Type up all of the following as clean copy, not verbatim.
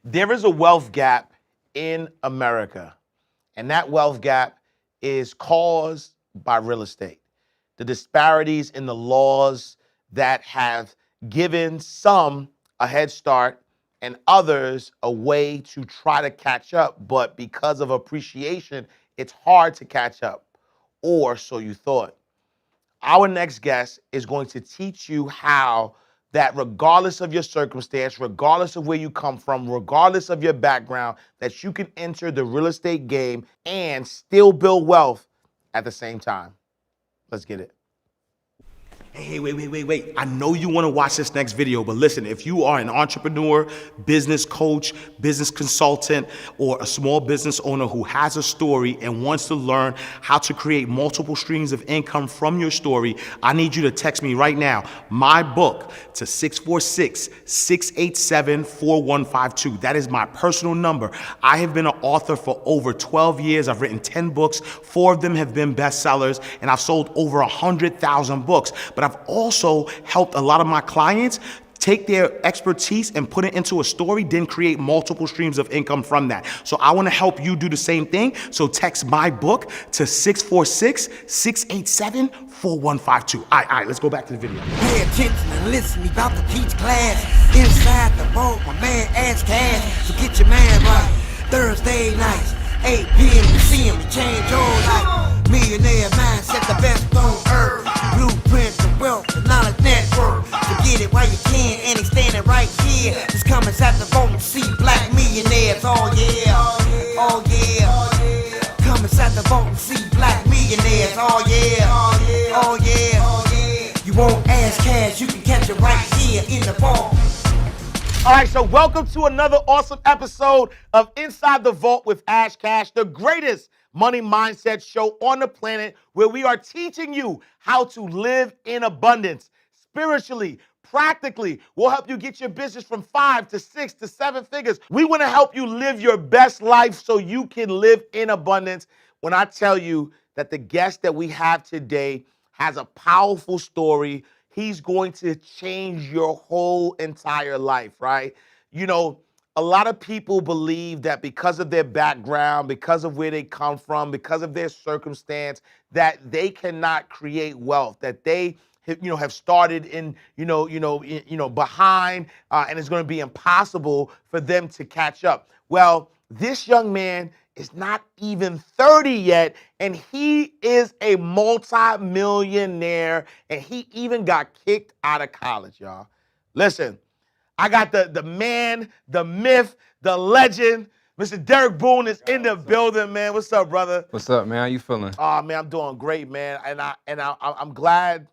There is a wealth gap in America, and that wealth gap is caused by real estate. The disparities in the laws that have given some a head start and others a way to try to catch up, but because of appreciation, it's hard to catch up, or so you thought. Our next guest is going to teach you how that regardless of your circumstance, regardless of where you come from, regardless of your background, that you can enter the real estate game and still build wealth at the same time. Let's get it. Hey, wait. I know you want to watch this next video, but listen, if you are an entrepreneur, business coach, business consultant, or a small business owner who has a story and wants to learn how to create multiple streams of income from your story, I need you to text me right now, my book, to 646-687-4152. That is my personal number. I have been an author for over 12 years. I've written 10 books. 4 of them have been bestsellers, and I've sold over 100,000 books. But I've also helped a lot of my clients take their expertise and put it into a story, then create multiple streams of income from that. So I want to help you do the same thing. So text my book to 646-687-4152. All right, let's go back to the video. Pay attention and listen, we about to teach class. Inside the vault, my man Ash Cash. So get your man right. Thursday nights, 8 p.m. to see him change your life. Millionaire mindset, the best on earth. Blueprint, the wealth, the knowledge network. So get it while you can, and he's standing right here. Just come inside the vault and see black millionaires. Oh yeah, oh yeah. Come inside the vault and see black millionaires. Oh yeah, oh yeah. You won't ask cash, you can catch it right here in the vault. All right, so welcome to another awesome episode of Inside the Vault with Ash Cash, the greatest money mindset show on the planet, where we are teaching you how to live in abundance spiritually, practically. We'll help you get your business from 5 to 6 to 7 figures. We want to help you live your best life so you can live in abundance. When I tell you that the guest that we have today has a powerful story, he's going to change your whole entire life, right? You know, a lot of people believe that because of their background, because of where they come from, because of their circumstance, that they cannot create wealth, that they have started in, behind, and it's going to be impossible for them to catch up. Well, this young man is not even 30 yet, and he is a multi-millionaire, and he even got kicked out of college, y'all. Listen, I got the man, the myth, the legend. Mr. Derek Boone is in the building, man. What's up, brother? What's up, man? How you feeling? Oh, man, I'm doing great, man. And I'm glad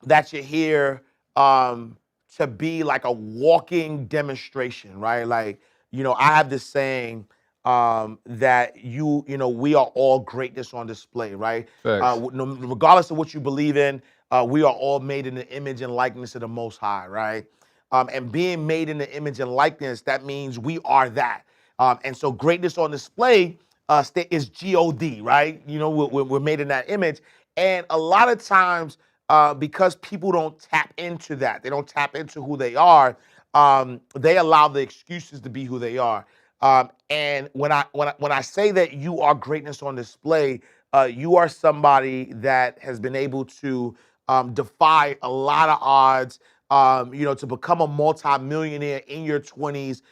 that you're here to be like a walking demonstration, right? Like, I have this saying that we are all greatness on display, right? Regardless of what you believe in, we are all made in the image and likeness of the Most High, right? And being made in the image and likeness, that means we are that. And so greatness on display is G-O-D, right? We're made in that image. And a lot of times, because people don't tap into that, they don't tap into who they are, they allow the excuses to be who they are. And when I say that you are greatness on display, you are somebody that has been able to defy a lot of odds. To become a multi-millionaire in your 20s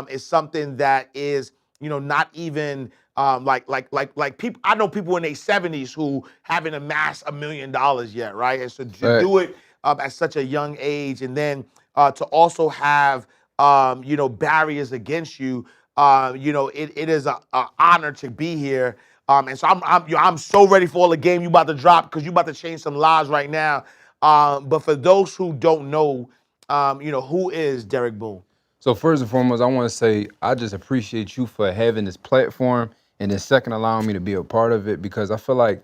is something that is, not even like people. I know people in their 70s who haven't amassed $1 million yet, right? And so to do it at such a young age, and then to also have barriers against you, it is an honor to be here. And so I'm so ready for all the game you about to drop, because you about to change some lives right now. But for those who don't know, who is Derek Boone? So first and foremost, I want to say I just appreciate you for having this platform, and then second, allowing me to be a part of it, because I feel like,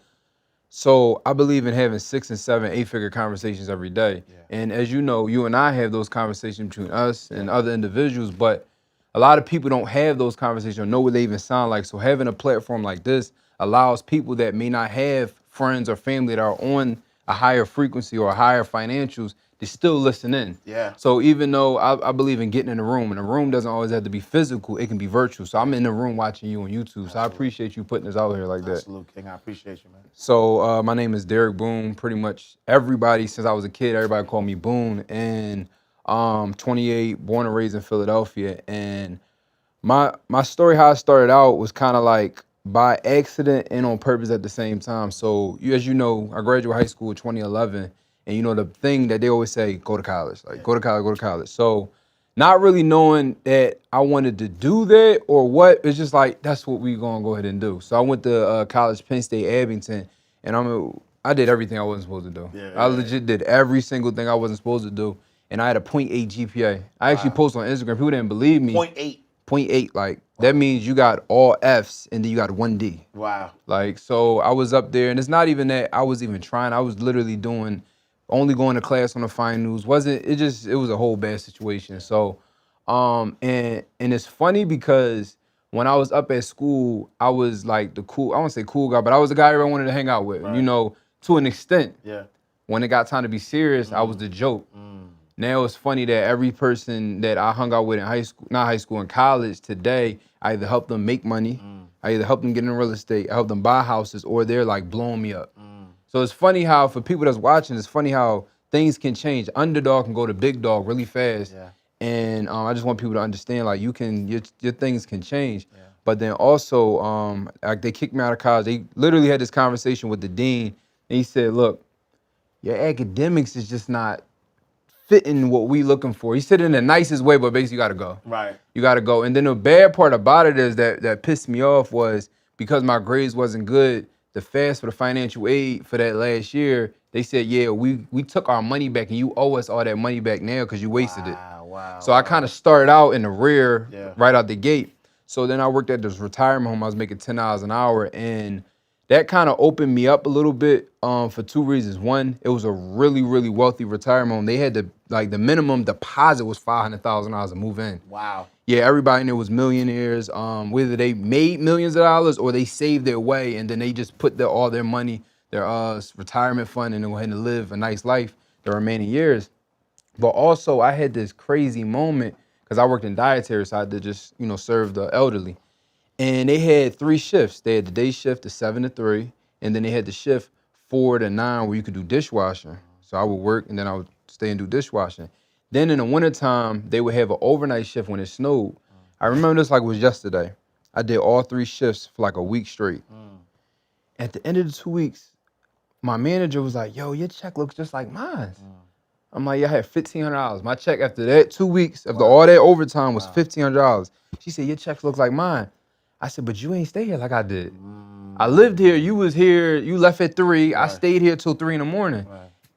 so I believe in having 6 and 7, 8-figure conversations every day. Yeah. And as you know, you and I have those conversations between us and other individuals, but a lot of people don't have those conversations or know what they even sound like. So having a platform like this allows people that may not have friends or family that are on a higher frequency or higher financials they still listen in. Yeah. So even though I believe in getting in the room, and the room doesn't always have to be physical, it can be virtual. So I'm in the room watching you on YouTube. So I appreciate you putting this out here like that. Absolute King. I appreciate you, man. So my name is Derek Boone. Pretty much everybody, since I was a kid, everybody called me Boone. And 28, born and raised in Philadelphia. And my story, how I started out, was kind of like by accident and on purpose at the same time. So as you know, I graduated high school in 2011, and you know the thing that they always say, go to college, like go to college, go to college. So not really knowing that I wanted to do that or what, it's just like that's what we gonna go ahead and do. So I went to college, Penn State, Abington, and I did everything I wasn't supposed to do. I legit did every single thing I wasn't supposed to do, and I had a .8 GPA. I actually posted on Instagram. People didn't believe me. 0.8. 0.8, like that means you got all Fs and then you got 1 D. Wow. Like, so I was up there, and it's not even that I was even trying. I was literally only going to class on the finals. It was a whole bad situation. So, and it's funny because when I was up at school, I was like I won't say cool guy, but I was the guy everyone wanted to hang out with, you know, to an extent. Yeah. When it got time to be serious, I was the joke. Now it's funny that every person that I hung out with in in college today, I either helped them make money, I either helped them get in real estate, I helped them buy houses, or they're like blowing me up. So it's funny how, for people that's watching, it's funny how things can change. Underdog can go to big dog really fast. Yeah. And I just want people to understand, like, your things can change. Yeah. But then also, like, they kicked me out of college. They literally had this conversation with the dean, and he said, look, your academics is just not fitting what we looking for. He said it in the nicest way, but basically you gotta go. Right. You gotta go. And then the bad part about it is that pissed me off was because my grades wasn't good, the fast for the financial aid for that last year, they said, yeah, we took our money back and you owe us all that money back now because you wasted it. Wow. So I kind of started out in the rear right out the gate. So then I worked at this retirement home. I was making $10 an hour, and that kind of opened me up a little bit for two reasons. One, it was a really, really wealthy retirement home. They had the minimum deposit was $500,000 to move in. Wow. Yeah, everybody in there was millionaires. Whether they made millions of dollars or they saved their way and then they just put all their money, their retirement fund, and then went ahead and live a nice life the remaining years. But also, I had this crazy moment because I worked in dietary, so I had to just serve the elderly. And they had 3 shifts. They had the day shift, the 7 to 3, and then they had the shift 4 to 9 where you could do dishwashing. So I would work and then I would stay and do dishwashing. Then in the wintertime, they would have an overnight shift when it snowed. I remember this like it was yesterday. I did all 3 shifts for like a week straight. At the end of the 2 weeks, my manager was like, yo, your check looks just like mine. I'm like, yeah, I had $1,500. My check after that 2 weeks, after all that overtime, was $1,500. She said, your check looks like mine. I said, but you ain't stay here like I did. I lived here, you was here, you left at 3, I stayed here till 3 in the morning.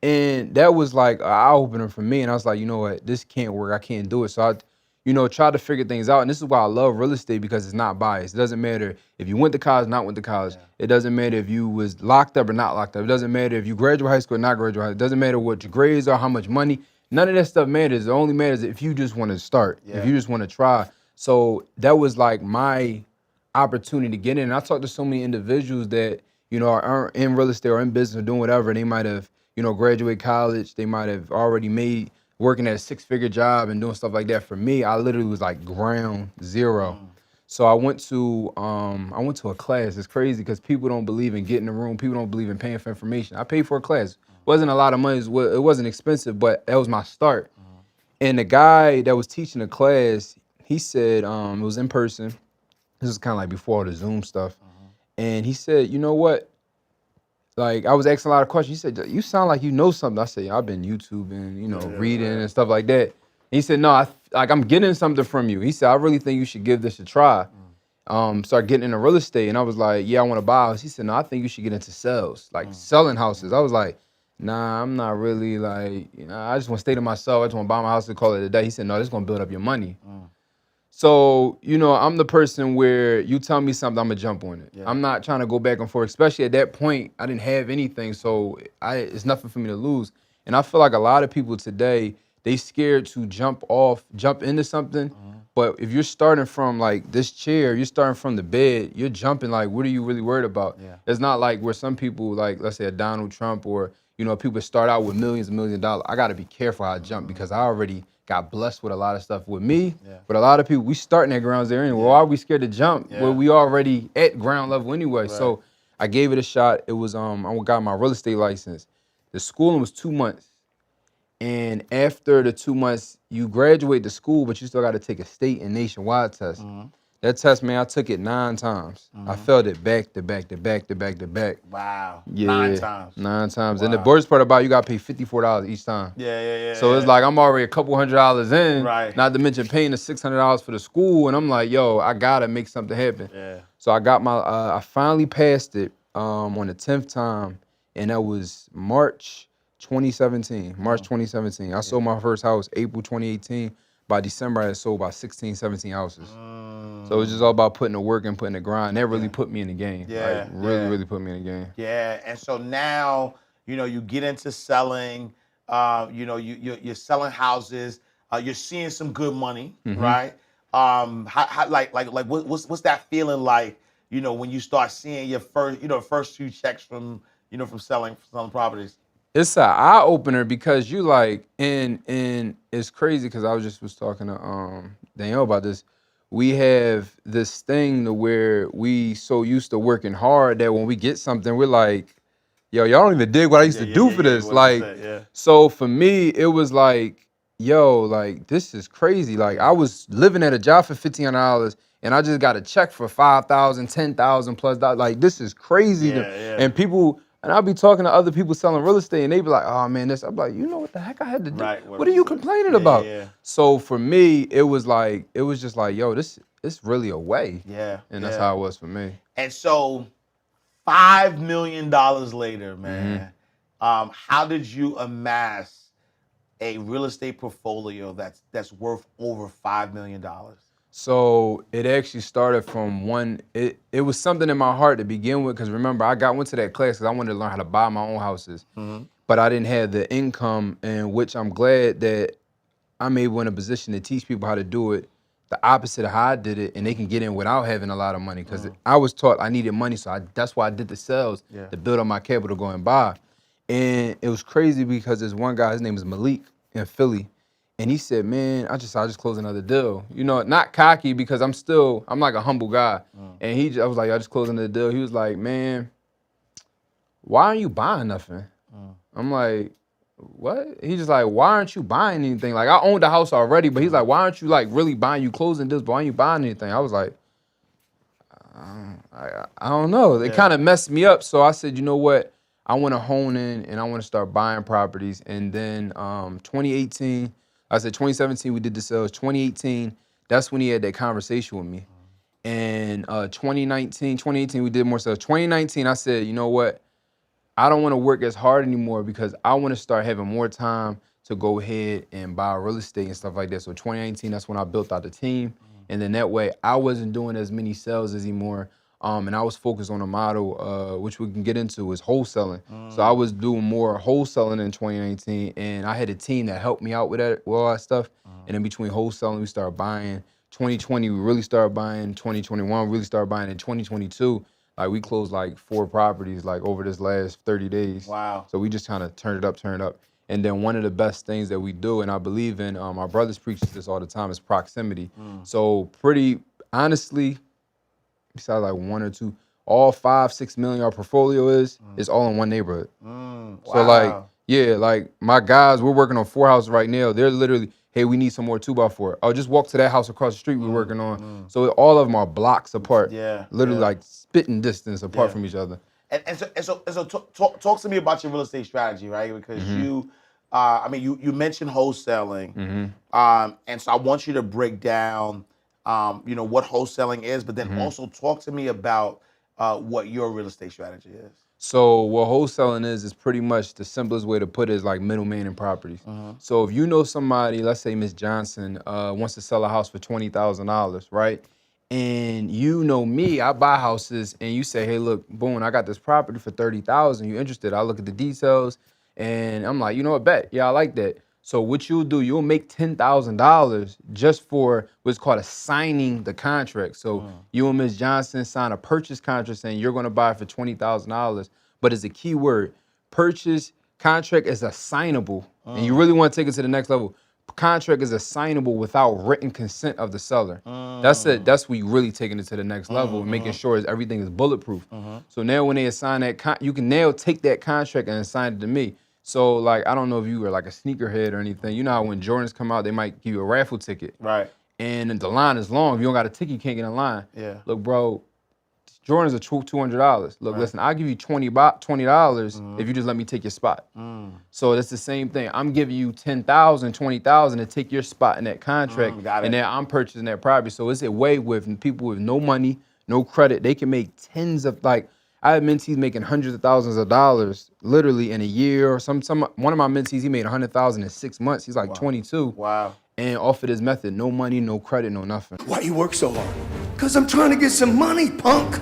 And that was like an eye-opener for me. And I was like, you know what, this can't work, I can't do it. So I tried to figure things out. And this is why I love real estate, because it's not biased. It doesn't matter if you went to college, not went to college. It doesn't matter if you was locked up or not locked up. It doesn't matter if you graduate high school or not graduate high school. It doesn't matter what your grades are, how much money. None of that stuff matters. It only matters if you just want to start, if you just want to try. So that was like my opportunity to get in. And I talked to so many individuals that, are in real estate or in business or doing whatever. They might have, graduated college. They might have already made working at a 6-figure job and doing stuff like that. For me, I literally was like ground zero. So I went to a class. It's crazy because people don't believe in getting in the room. People don't believe in paying for information. I paid for a class. It wasn't a lot of money. It wasn't expensive, but that was my start. And the guy that was teaching the class, he said, it was in person. This was kind of like before all the Zoom stuff. And he said, you know what? Like, I was asking a lot of questions. He said, you sound like you know something. I said, yeah, I've been YouTubing, reading and stuff like that. And he said, no, I'm getting something from you. He said, I really think you should give this a try. Start getting into real estate. And I was like, yeah, I want to buy a house. He said, no, I think you should get into sales, like selling houses. I was like, nah, I'm not really like, I just want to stay to myself. I just want to buy my house and call it a day. He said, no, this is going to build up your money. So, I'm the person where you tell me something, I'm going to jump on it. I'm not trying to go back and forth, especially at that point. I didn't have anything, so it's nothing for me to lose. And I feel like a lot of people today, they scared to jump into something. But if you're starting from like this chair, you're starting from the bed, you're jumping like, what are you really worried about? It's not like where some people, like, let's say a Donald Trump or, you know, people start out with millions and millions of dollars. I got to be careful how I jump because I already got blessed with a lot of stuff with me. Yeah. But a lot of people, we starting at ground zero anyway. Yeah. Why are we scared to jump? Yeah. Well, we already at ground level anyway. Right. So I gave it a shot. It was I got my real estate license. The schooling was 2 months. And after the 2 months, you graduate the school, but you still got to take a state and nationwide test. That test, man, I took it 9 times. I failed it back to back to back to back to back. Wow. Yeah, 9 times. 9 times. Wow. And the worst part about it, you got to pay $54 each time. Yeah. So it's like I'm already a couple $100 in, Right. not to mention paying the $600 for the school, and I'm like, yo, I gotta make something happen. Yeah. So I got my, I finally passed it on the 10th time, and that was March 2017. March 2017. I sold my first house April 2018. By December, I had sold about 16, 17 houses. So it's just all about putting the work and putting the grind. That really put me in the game. Yeah, Like, really, yeah. really put me in the game. Yeah, and so now, you know, you get into selling. You know, you're selling houses. You're seeing some good money, right? How like what's that feeling like? You know, when you start seeing your first few checks from from selling properties. It's an eye opener because you like, and it's crazy because I was talking to Danielle about this. We have this thing to where we so used to working hard that when we get something, we're like, yo, y'all don't even dig what I used to do for this. Like, so for me, it was like, yo, like this is crazy. Like I was living at a job for $1,500 and I just got a check for $5,000, $10,000 plus dollars. Like this is crazy. And people, and I'll be talking to other people selling real estate and they be like, oh man, this. I'm like, you know what the heck I had to do? Right, What are you complaining about? So for me, it was just like, yo, it's really a way. Yeah. And that's how it was for me. And so $5 million later, man, how did you amass a real estate portfolio that's worth over $5 million? So it actually started from it was something in my heart to begin with, because remember, went to that class because I wanted to learn how to buy my own houses. But I didn't have the income, in which I'm glad that I'm able in a position to teach people how to do it the opposite of how I did it, and they can get in without having a lot of money. Because I was taught I needed money, so that's why I did the sales to build up my capital to go and buy. And it was crazy because there's one guy, his name is Malik in Philly, and he said, man, I just closed another deal. You know, not cocky because I'm like a humble guy. And I was like, I just closed another deal. He was like, man, why aren't you buying nothing? I'm like, what? He's just like, why aren't you buying anything? Like, I owned the house already, but he's like, why aren't you like really buying? You closing deals, but why aren't you buying anything? I was like, I don't know. It kind of messed me up. So I said, you know what? I want to hone in and I want to start buying properties. And then 2018, I said 2017 we did the sales. 2018, that's when he had that conversation with me. And 2018 we did more sales. 2019 I said, you know what? I don't want to work as hard anymore because I want to start having more time to go ahead and buy real estate and stuff like that. So 2019, that's when I built out the team. And then that way I wasn't doing as many sales anymore. And I was focused on a model, which we can get into, is wholesaling. So I was doing more wholesaling in 2019, and I had a team that helped me out with all that stuff. And in between wholesaling, we started buying. 2020, we really started buying. 2021, we really started buying. In 2022, like we closed like 4 properties like over this last 30 days. Wow. So we just kind of turned it up. And then one of the best things that we do, and I believe in, my brothers preach this all the time, is proximity. So pretty honestly, besides like 1 or 2, all 5-6 million our portfolio is all in one neighborhood. So like, yeah, like my guys, we're working on 4 houses right now. They're literally, hey, we need some more 2x4. Oh, just walk to that house across the street we're working on. So all of them are blocks apart. Literally like spitting distance apart from each other. And so talk to me about your real estate strategy, right? Because you mentioned wholesaling, and so I want you to break down, what wholesaling is, but then also talk to me about what your real estate strategy is. So what wholesaling is pretty much the simplest way to put it is like middleman in properties. So if you know somebody, let's say Miss Johnson wants to sell a house for $20,000, right? And you know me, I buy houses, and you say, hey, look, Boone, I got this property for $30,000. You interested? I look at the details, and I'm like, you know what, bet. Yeah, I like that. So what you'll do, you'll make $10,000 just for what's called signing the contract. So you and Ms. Johnson sign a purchase contract saying you're going to buy it for $20,000, but it's a key word, purchase contract is assignable, and you really want to take it to the next level. Contract is assignable without written consent of the seller. That's it. That's when you really taking it to the next level and making sure everything is bulletproof. So now when they assign that, you can now take that contract and assign it to me. So like, I don't know if you were like a sneakerhead or anything. You know how when Jordans come out, they might give you a raffle ticket. Right. And the line is long. If you don't got a ticket, you can't get in line. Yeah. Look, bro, Jordans are $200. Look, listen, I'll give you $20 if you just let me take your spot. So that's the same thing. I'm giving you $10,000, $20,000 to take your spot in that contract, got it. and then I'm purchasing that property. So it's a way with people with no money, no credit, they can make tens of like. I have mentees making hundreds of thousands of dollars literally in a year. Or one of my mentees, he made $100,000 in 6 months. He's like 22. Wow. And off of this method, no money, no credit, no nothing. Why you work so hard? Cause I'm trying to get some money, punk.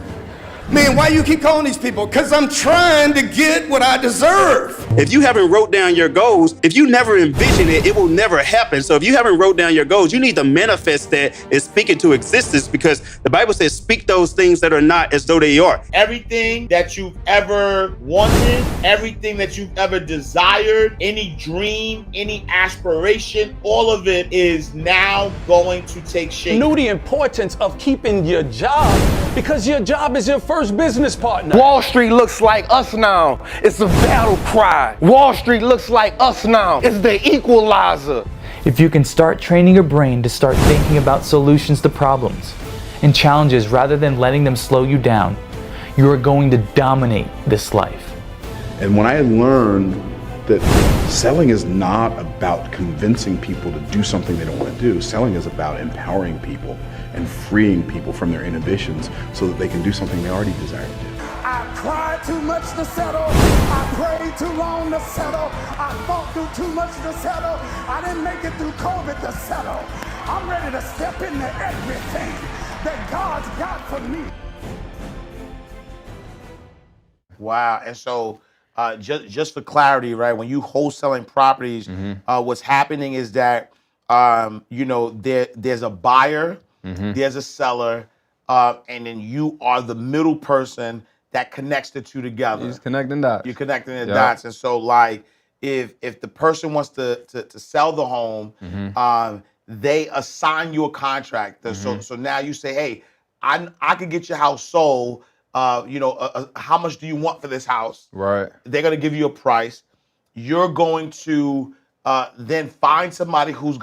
Man, why you keep calling these people? Cause I'm trying to get what I deserve. If you haven't wrote down your goals, if you never envision it, it will never happen. So if you haven't wrote down your goals, you need to manifest that and speak it to existence, because the Bible says, speak those things that are not as though they are. Everything that you've ever wanted, everything that you've ever desired, any dream, any aspiration, all of it is now going to take shape. Knew the importance of keeping your job because your job is your first business partner. Wall Street looks like us now. It's a battle cry. Wall Street looks like us now. It's the equalizer. If you can start training your brain to start thinking about solutions to problems and challenges rather than letting them slow you down, you are going to dominate this life. And when I learned that selling is not about convincing people to do something they don't want to do, selling is about empowering people and freeing people from their inhibitions so that they can do something they already desire to do. I cried too much to settle. I prayed too long to settle. I fought through too much to settle. I didn't make it through COVID to settle. I'm ready to step into everything that God's got for me. Wow. And so just for clarity, right, when you wholesaling properties, what's happening is that, there's a buyer, there's a seller, and then you are the middle person that connects the two together. You're just connecting dots. You're connecting the dots. And so, like, if the person wants to sell the home, they assign you a contract. So now you say, hey, I could get your house sold. How much do you want for this house? Right. They're gonna give you a price. You're going to then find somebody who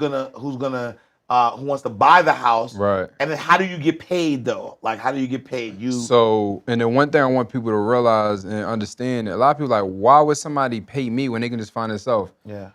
wants to buy the house. Right. And then how do you get paid though? Like, how do you get paid? So, and then one thing I want people to realize and understand, a lot of people are like, why would somebody pay me when they can just find themselves? Yeah.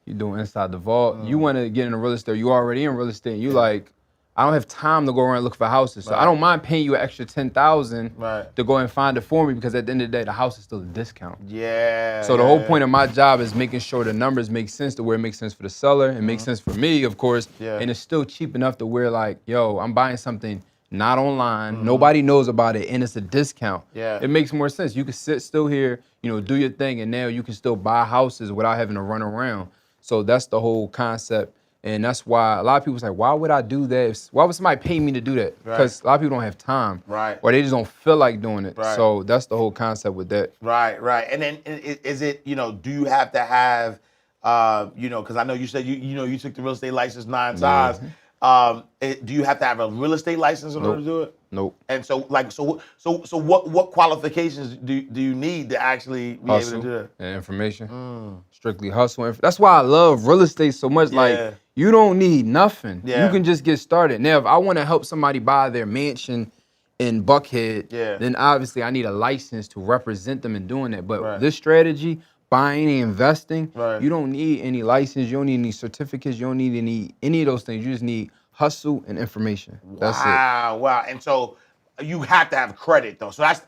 You're doing inside the vault. You want to get into real estate. You already in real estate. You like, I don't have time to go around and look for houses. So I don't mind paying you an extra $10,000 to go and find it for me, because at the end of the day, the house is still a discount. Yeah. So the whole point of my job is making sure the numbers make sense to where it makes sense for the seller. It makes sense for me, of course. Yeah. And it's still cheap enough to where, like, yo, I'm buying something not online. Nobody knows about it, and it's a discount. Yeah. It makes more sense. You can sit still here, do your thing, and now you can still buy houses without having to run around. So that's the whole concept. And that's why a lot of people say, why would I do that? Why would somebody pay me to do that? Because a lot of people don't have time. Right. Or they just don't feel like doing it. Right. So that's the whole concept with that. Right. And then is it, do you have to have, because I know you said you took the real estate license 9 times. Do you have to have a real estate license in order to do it? Nope. And so what qualifications do you need to actually be able to do that? And information. Strictly hustle. That's why I love real estate so much. Like, you don't need nothing. Yeah. You can just get started. Now, if I want to help somebody buy their mansion in Buckhead, then obviously I need a license to represent them in doing that. But this strategy, buying and investing, you don't need any license. You don't need any certificates. You don't need any of those things. You just need hustle and information. That's it. Wow. And so you have to have credit though. So that's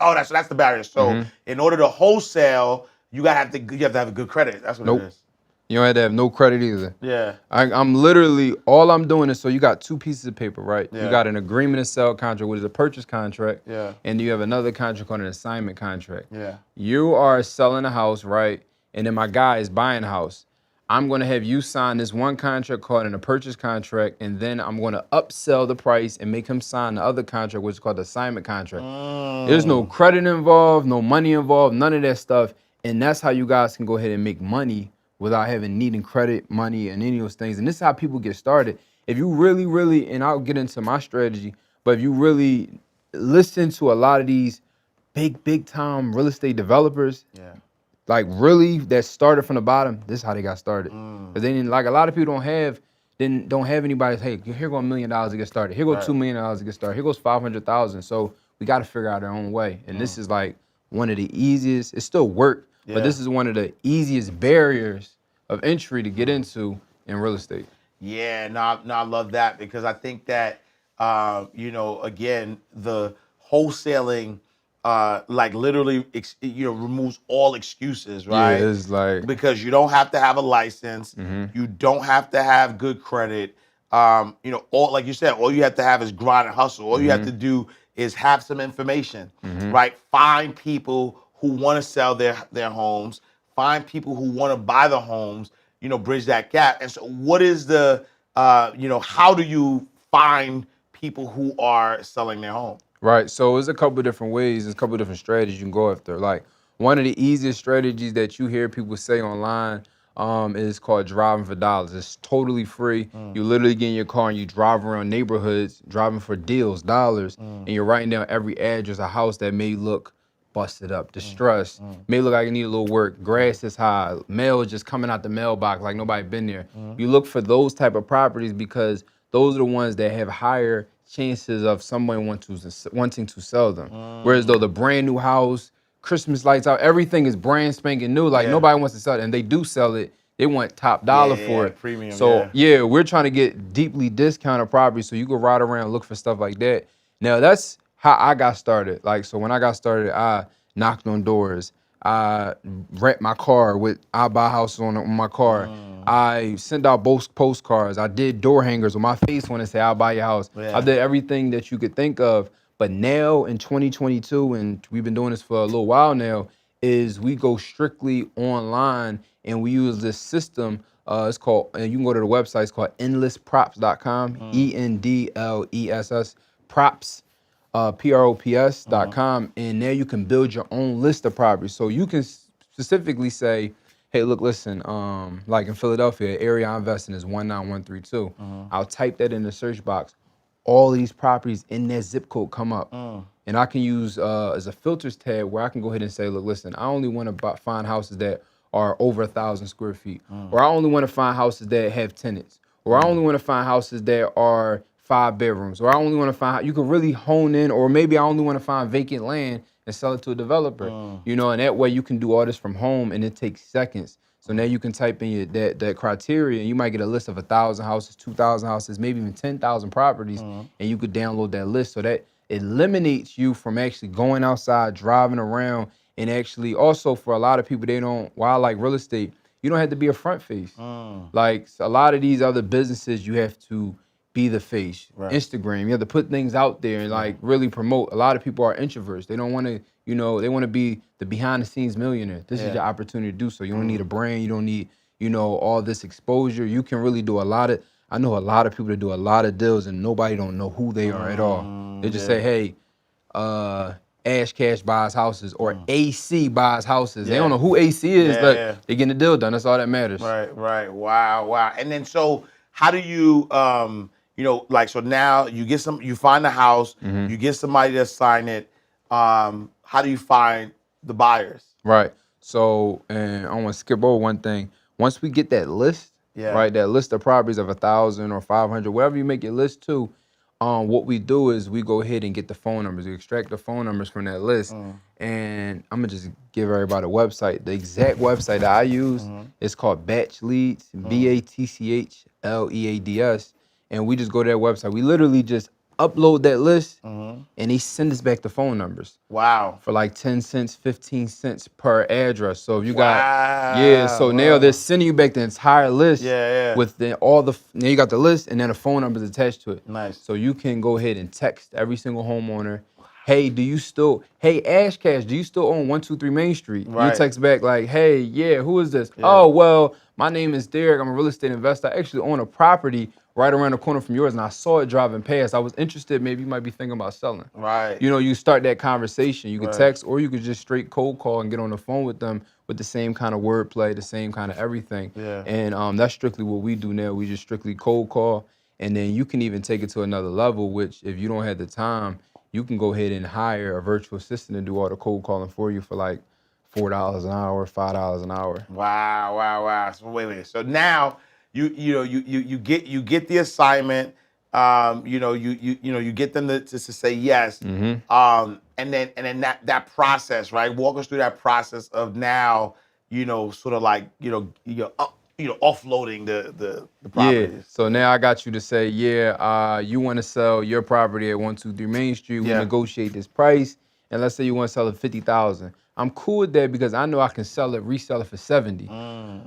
the barrier. So in order to wholesale, you have to have a good credit. That's what it is. You don't have to have no credit either. Yeah. I'm literally, all I'm doing is, so you got 2 pieces of paper, right? Yeah. You got an agreement to sell contract, which is a purchase contract. Yeah. And you have another contract called an assignment contract. Yeah. You are selling a house, right? And then my guy is buying a house. I'm gonna have you sign this one contract called a purchase contract, and then I'm gonna upsell the price and make him sign the other contract, which is called the assignment contract. There's no credit involved, no money involved, none of that stuff. And that's how you guys can go ahead and make money without needing credit, money, and any of those things. And this is how people get started. If you really, really, and I'll get into my strategy, but if you really listen to a lot of these big time real estate developers, like really that started from the bottom, this is how they got started. Because they didn't, like, a lot of people don't have anybody, hey, here go $1 million to get started. Here go $2 million to get started. Here goes 500,000. So we got to figure out our own way. And this is like one of the easiest, it's still work, but this is one of the easiest barriers of entry to get into in real estate. Yeah, no, I love that, because I think that, you know, again, the wholesaling, like literally, removes all excuses, right? Yeah, it's like, Because you don't have to have a license, you don't have to have good credit. You know, all, like you said, all you have to have is grind and hustle. All you have to do is have some information, right? Find people who want to sell their homes, find people who want to buy the homes, you know, bridge that gap. And so what is the, you know, how do you find people who are selling their home? right. So there's a couple of different ways, there's a couple of different strategies you can go after. Like, one of the easiest strategies that you hear people say online is called driving for dollars. It's totally free. You literally get in your car and you drive around neighborhoods, driving for deals, dollars, and you're writing down every address, a house that may look busted up, distressed, may look like it need a little work, grass is high, mail is just coming out the mailbox like nobody been there. You look for those type of properties because those are the ones that have higher chances of someone wanting to sell them. Whereas though the brand new house, Christmas lights out, everything is brand spanking new, like nobody wants to sell it, and they do sell it, they want top dollar for it. Premium, so we're trying to get deeply discounted property so you can ride around and look for stuff like that. Now that's how I got started. Like, so when I got started, I knocked on doors. I rent my car I buy houses on my car. I sent out both postcards. I did door hangers with my face on it, say, I'll buy your house. I did everything that you could think of. But now in 2022, and we've been doing this for a little while now, is we go strictly online and we use this system. It's called, and you can go to the website, it's called endlessprops.com, ENDLESS props. props.com, and now you can build your own list of properties. So you can specifically say, hey, look, listen, like in Philadelphia, area I invest in is 19132. I'll type that in the search box. All of these properties in that zip code come up. And I can use as a filters tab where I can go ahead and say, look, listen, I only want to find houses that are over 1,000 square feet. Or I only want to find houses that have tenants. Or I only want to find houses that are 5 bedrooms. Or I only want to find, you can really hone in, or maybe I only want to find vacant land and sell it to a developer. You know, and that way you can do all this from home and it takes seconds. So now you can type in that criteria and you might get a list of 1,000 houses, 2,000 houses, maybe even 10,000 properties, and you could download that list. So that eliminates you from actually going outside, driving around, and actually also for a lot of people, while I like real estate, you don't have to be a front face. Like a lot of these other businesses, you have to be the face. Instagram, you have to put things out there and like really promote. A lot of people are introverts. They don't want to, they want to be the behind the scenes millionaire. This is your opportunity to do so. You don't need a brand. You don't need, all this exposure. You can really do I know a lot of people that do a lot of deals and nobody don't know who they are at all. They just say, hey, Ash Cash buys houses or AC buys houses. They don't know who AC is, but they're getting the deal done. That's all that matters. Right. Wow. And then so how do you, so now you find the house, you get somebody to sign it. How do you find the buyers? Right. So, and I want to skip over one thing. Once we get that list, right, that list of properties of 1,000 or 500, whatever you make your list to, what we do is we go ahead and get the phone numbers. We extract the phone numbers from that list. And I'm going to just give everybody a website. The exact website that I use is called Batch Leads, BATCHLEADS. And we just go to that website. We literally just upload that list and they send us back the phone numbers. Wow. For like 10 cents, 15 cents per address. So if you got, so now they're sending you back the entire list with now you got the list and then the phone numbers attached to it. Nice. So you can go ahead and text every single homeowner, hey, Ash Cash, do you still own 123 Main Street? Right. You text back like, hey, who is this? Oh, well, my name is Derek. I'm a real estate investor. I actually own a property right around the corner from yours, and I saw it driving past. I was interested. Maybe you might be thinking about selling. Right. You know, you start that conversation. You could Right. text, or you could just straight cold call and get on the phone with them with the same kind of wordplay, the same kind of everything. Yeah. And that's strictly what we do now. We just strictly cold call, and then you can even take it to another level. Which, if you don't have the time, you can go ahead and hire a virtual assistant to do all the cold calling for you for like $4 an hour, $5 an hour. Wow. So wait. So now you get the assignment. You get them to say yes. And then that process, right? Walk us through that process of now, sort of like, offloading the properties. Yeah. So now I got you to say, you want to sell your property at 123 Main Street. We Yeah. negotiate this price, and let's say you want to sell it 50,000. I'm cool with that because I know I can resell it for 70.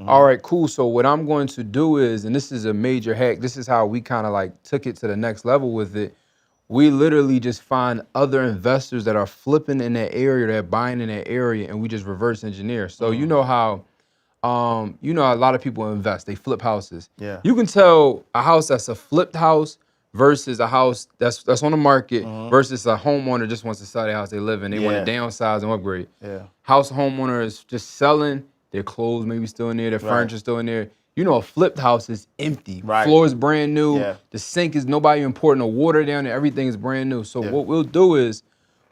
All right, cool. So what I'm going to do is, and this is a major hack. This is how we kind of like took it to the next level with it. We literally just find other investors that are flipping in that area, that are buying in that area, and we just reverse engineer. So you know how. A lot of people invest, they flip houses. Yeah. You can tell a house that's a flipped house versus a house that's on the market versus a homeowner just wants to sell their house they live in. They want to downsize and upgrade. Yeah. House homeowner is just selling, their clothes maybe still in there, their furniture still in there. A flipped house is empty. Right. Floor is brand new. Yeah. The sink is nobody even pouring the water down there. Everything is brand new. So what we'll do is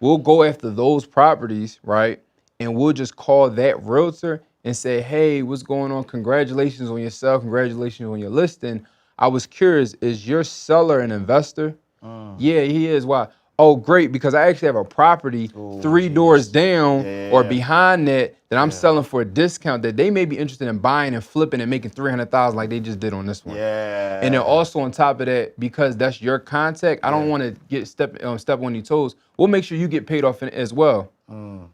we'll go after those properties, right? And we'll just call that realtor and say, hey, what's going on? Congratulations on your sale. Congratulations on your listing. I was curious, is your seller an investor? Yeah, he is. Why? Oh, great, because I actually have a property 3 doors down or behind that I'm selling for a discount that they may be interested in buying and flipping and making $300,000 like they just did on this one. Yeah. And then also on top of that, because that's your contact, I don't want to get step on your toes. We'll make sure you get paid off in it as well.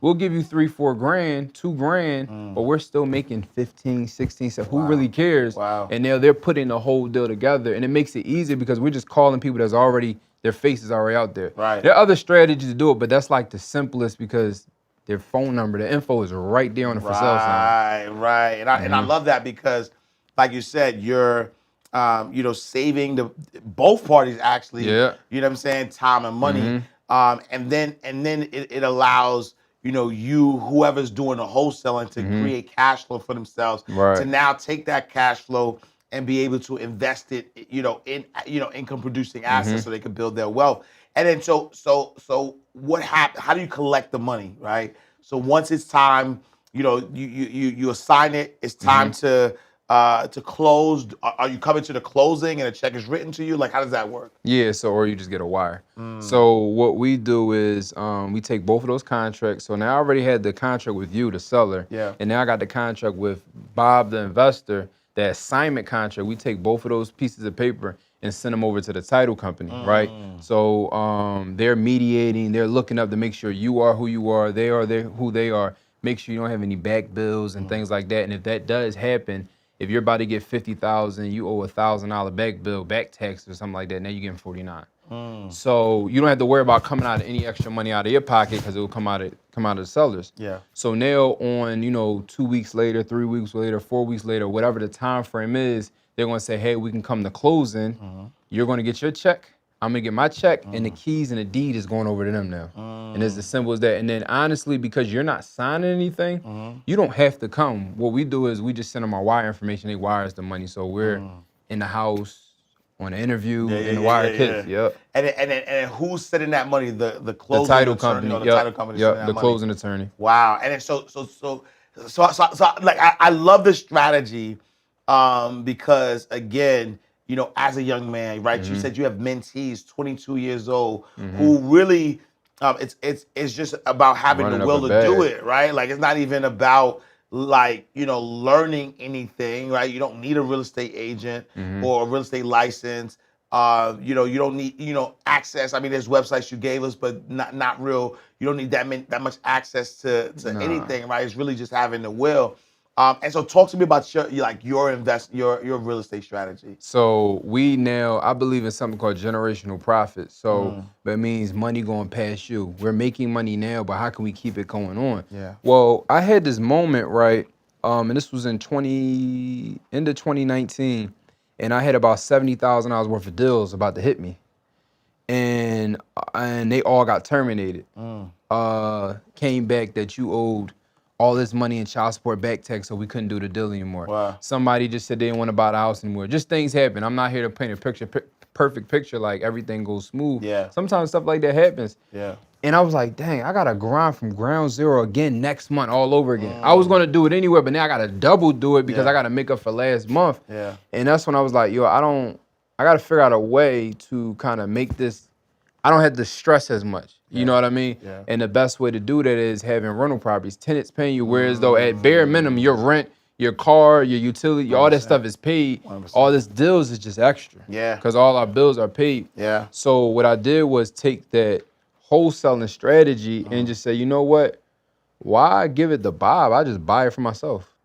We'll give you $3-4 grand, $2 grand, but we're still making 15, 16. So who really cares? Wow. And they're putting the whole deal together, and it makes it easier because we're just calling people that's already their face is already out there. Right. There are other strategies to do it, but that's like the simplest because their phone number, the info is right there on the for sale sign. Right. And I love that because, like you said, you're saving both parties actually. Yeah. You know what I'm saying? Time and money. And then it allows whoever's doing the wholesaling to create cash flow for themselves to now take that cash flow and be able to invest it, in income producing assets so they can build their wealth. And then so what happens? How do you collect the money, right? So once it's time, you assign it. It's time to close. Are you coming to the closing and a check is written to you? Like, how does that work? Yeah, or you just get a wire. So what we do is we take both of those contracts. So now I already had the contract with you, the seller. Yeah. And now I got the contract with Bob, the investor, the assignment contract. We take both of those pieces of paper and send them over to the title company, right? So they're mediating, they're looking up to make sure you are who you are, they are who they are. Make sure you don't have any back bills and things like that. And if that does happen, if you're about to get $50,000, you owe $1,000 back bill, back tax or something like that. Now you're getting 49. So you don't have to worry about coming out of any extra money out of your pocket because it will come out of the sellers. Yeah. So now on 2 weeks later, 3 weeks later, 4 weeks later, whatever the time frame is, they're gonna say, hey, we can come to closing. You're gonna get your check. I'm gonna get my check, and the keys and the deed is going over to them now. And it's as simple as that. And then honestly, because you're not signing anything, you don't have to come. What we do is we just send them our wire information. They wire us the money. So we're in the house, on the interview, in the wire kits. Yep. And then who's sending that money? The closing The title attorney company. or the Yep. title company. Yep. sending The that closing money? attorney. Wow. And then so like I love the strategy because again, as a young man, right? You said you have mentees, 22 years old, who really it's just about having Running the up will a to do bag. it, right? Like it's not even about learning anything, right? You don't need a real estate agent or a real estate license. You don't need, access. I mean, there's websites you gave us, but not real. You don't need that much access to anything, right? It's really just having the will. And so talk to me about your real estate strategy. So I believe in something called generational profit. So that means money going past you. We're making money now, but how can we keep it going on? Yeah. Well, I had this moment, right? And this was in end of 2019. and I had about $70,000 worth of deals about to hit me, and they all got terminated. Came back that you owed all this money in child support back tax, so we couldn't do the deal anymore. Wow. Somebody just said they didn't want to buy the house anymore. Just things happen. I'm not here to paint a perfect picture like everything goes smooth. Yeah. Sometimes stuff like that happens. Yeah. And I was like, dang, I gotta grind from ground zero again next month all over again. I was gonna do it anyway, but now I gotta double do it because I gotta make up for last month. Yeah. And that's when I was like, yo, I gotta figure out a way to kind of make this, I don't have to stress as much. You know what I mean? Yeah. And the best way to do that is having rental properties, tenants paying you, whereas though at bare minimum, your rent, your car, your utility, all that stuff is paid. 100%. All this deals is just extra. Yeah. Because all our bills are paid. Yeah. So what I did was take that wholesaling strategy and just say, you know what? Why give it to Bob? I just buy it for myself.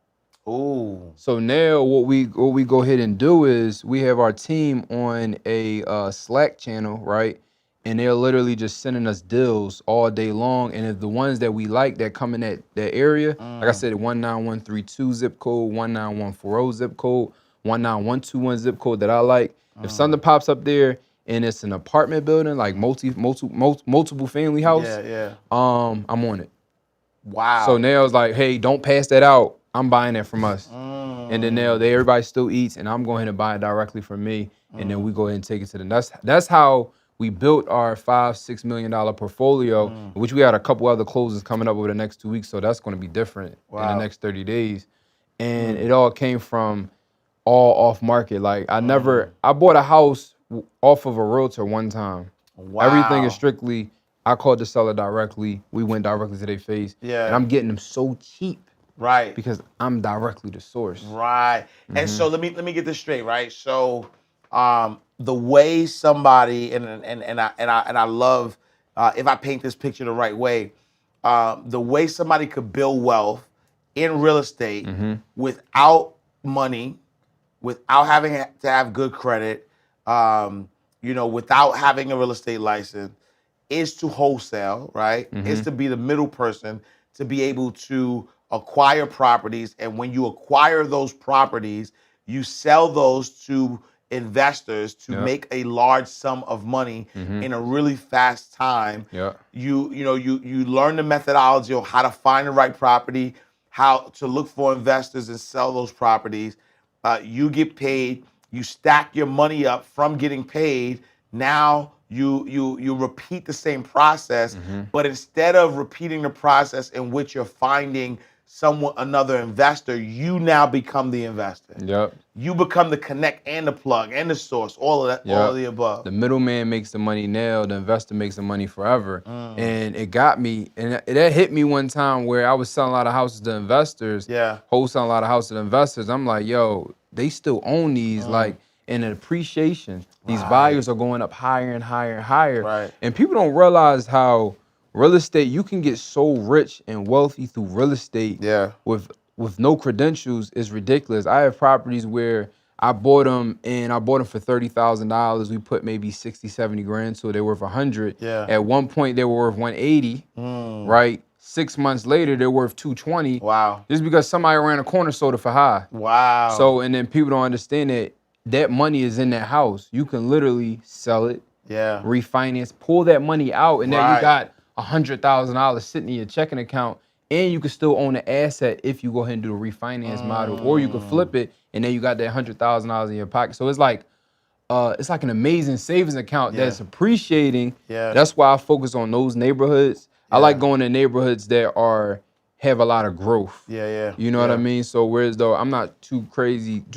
Ooh. So now what we go ahead and do is we have our team on a Slack channel, right? And they're literally just sending us deals all day long. And if the ones that we like that come in that area, like I said, 19132 zip code, 19140 zip code, 19121 zip code that I like. If something pops up there and it's an apartment building, like multiple family house, I'm on it. Wow. So now it's like, hey, don't pass that out. I'm buying it from us. And then now everybody still eats, and I'm going to buy it directly from me. And then we go ahead and take it to them. That's how we built our $5-6 million portfolio, which we had a couple other closes coming up over the next 2 weeks. So that's going to be different in the next 30 days. And it all came from all off market. Like I bought a house off of a realtor one time. Wow. Everything is strictly, I called the seller directly. We went directly to their face. Yeah. And I'm getting them so cheap. Right. Because I'm directly the source. Right. And so let me get this straight, right? So the way somebody and I love if I paint this picture the right way, the way somebody could build wealth in real estate without money, without having to have good credit, without having a real estate license, is to wholesale, right? Is to be the middle person to be able to acquire properties. And when you acquire those properties, you sell those to investors to make a large sum of money in a really fast time. Yeah. You learn the methodology of how to find the right property, how to look for investors and sell those properties. You get paid, you stack your money up from getting paid. Now you repeat the same process, but instead of repeating the process in which you're finding another investor, you now become the investor. Yep. You become the connect and the plug and the source, all of that, all of the above. The middleman makes the money now, the investor makes the money forever. And it got me, and that hit me one time where I was selling a lot of houses to investors, wholesaling a lot of houses to investors. I'm like, yo, they still own these, like, in an appreciation. These values are going up higher and higher and higher. Right. And people don't realize how real estate, you can get so rich and wealthy through real estate with no credentials is ridiculous. I have properties where I bought them for $30,000. We put maybe 60, 70 grand, so they're worth 100. Yeah. At one point they were worth 180, right? 6 months later, they're worth 220. Wow. Just because somebody around the corner sold it for high. Wow. So, and then people don't understand that money is in that house. You can literally sell it, refinance, pull that money out, and then you got $100,000 sitting in your checking account, and you can still own the asset if you go ahead and do the refinance model, or you can flip it, and then you got that $100,000 in your pocket. So it's like an amazing savings account that's appreciating. Yeah. That's why I focus on those neighborhoods. I like going to neighborhoods that have a lot of growth. You know what I mean? So whereas though I'm not too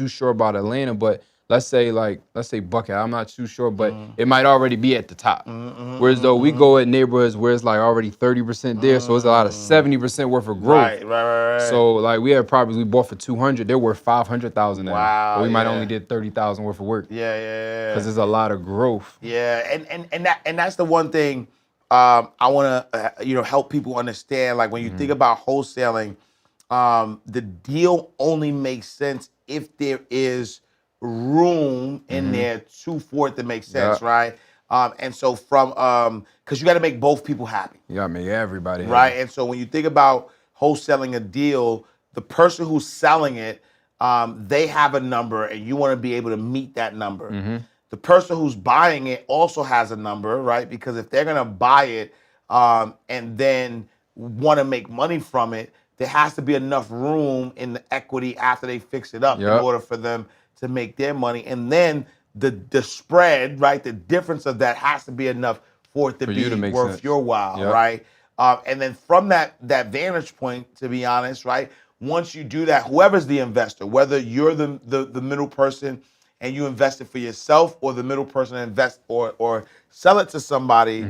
sure about Atlanta, but let's say Buckhead, I'm not too sure, but it might already be at the top. Whereas though we go in neighborhoods where it's like already 30% there, so it's a lot of 70% worth of growth. Right. So like we have properties we bought for 200, they're worth 500,000 now. Wow. But we might only did 30,000 worth of work. Yeah. Because there's a lot of growth. Yeah, and that's the one thing I want to help people understand. Like when you think about wholesaling, the deal only makes sense if there is room in there for it to make sense, right? And so because you got to make both people happy. You gotta make everybody happy. Right? And so when you think about wholesaling a deal, the person who's selling it they have a number and you want to be able to meet that number. Mm-hmm. The person who's buying it also has a number, right? Because if they're going to buy it and then want to make money from it, there has to be enough room in the equity after they fix it up in Yep. order for them to make their money. And then the spread, right? The difference of that has to be enough for it to For you to be make worth sense. your while, Yep. right? And then from that vantage point, to be honest, right? Once you do that, whoever's the investor, whether you're the middle person and you invest it for yourself, or the middle person invest or sell it to somebody,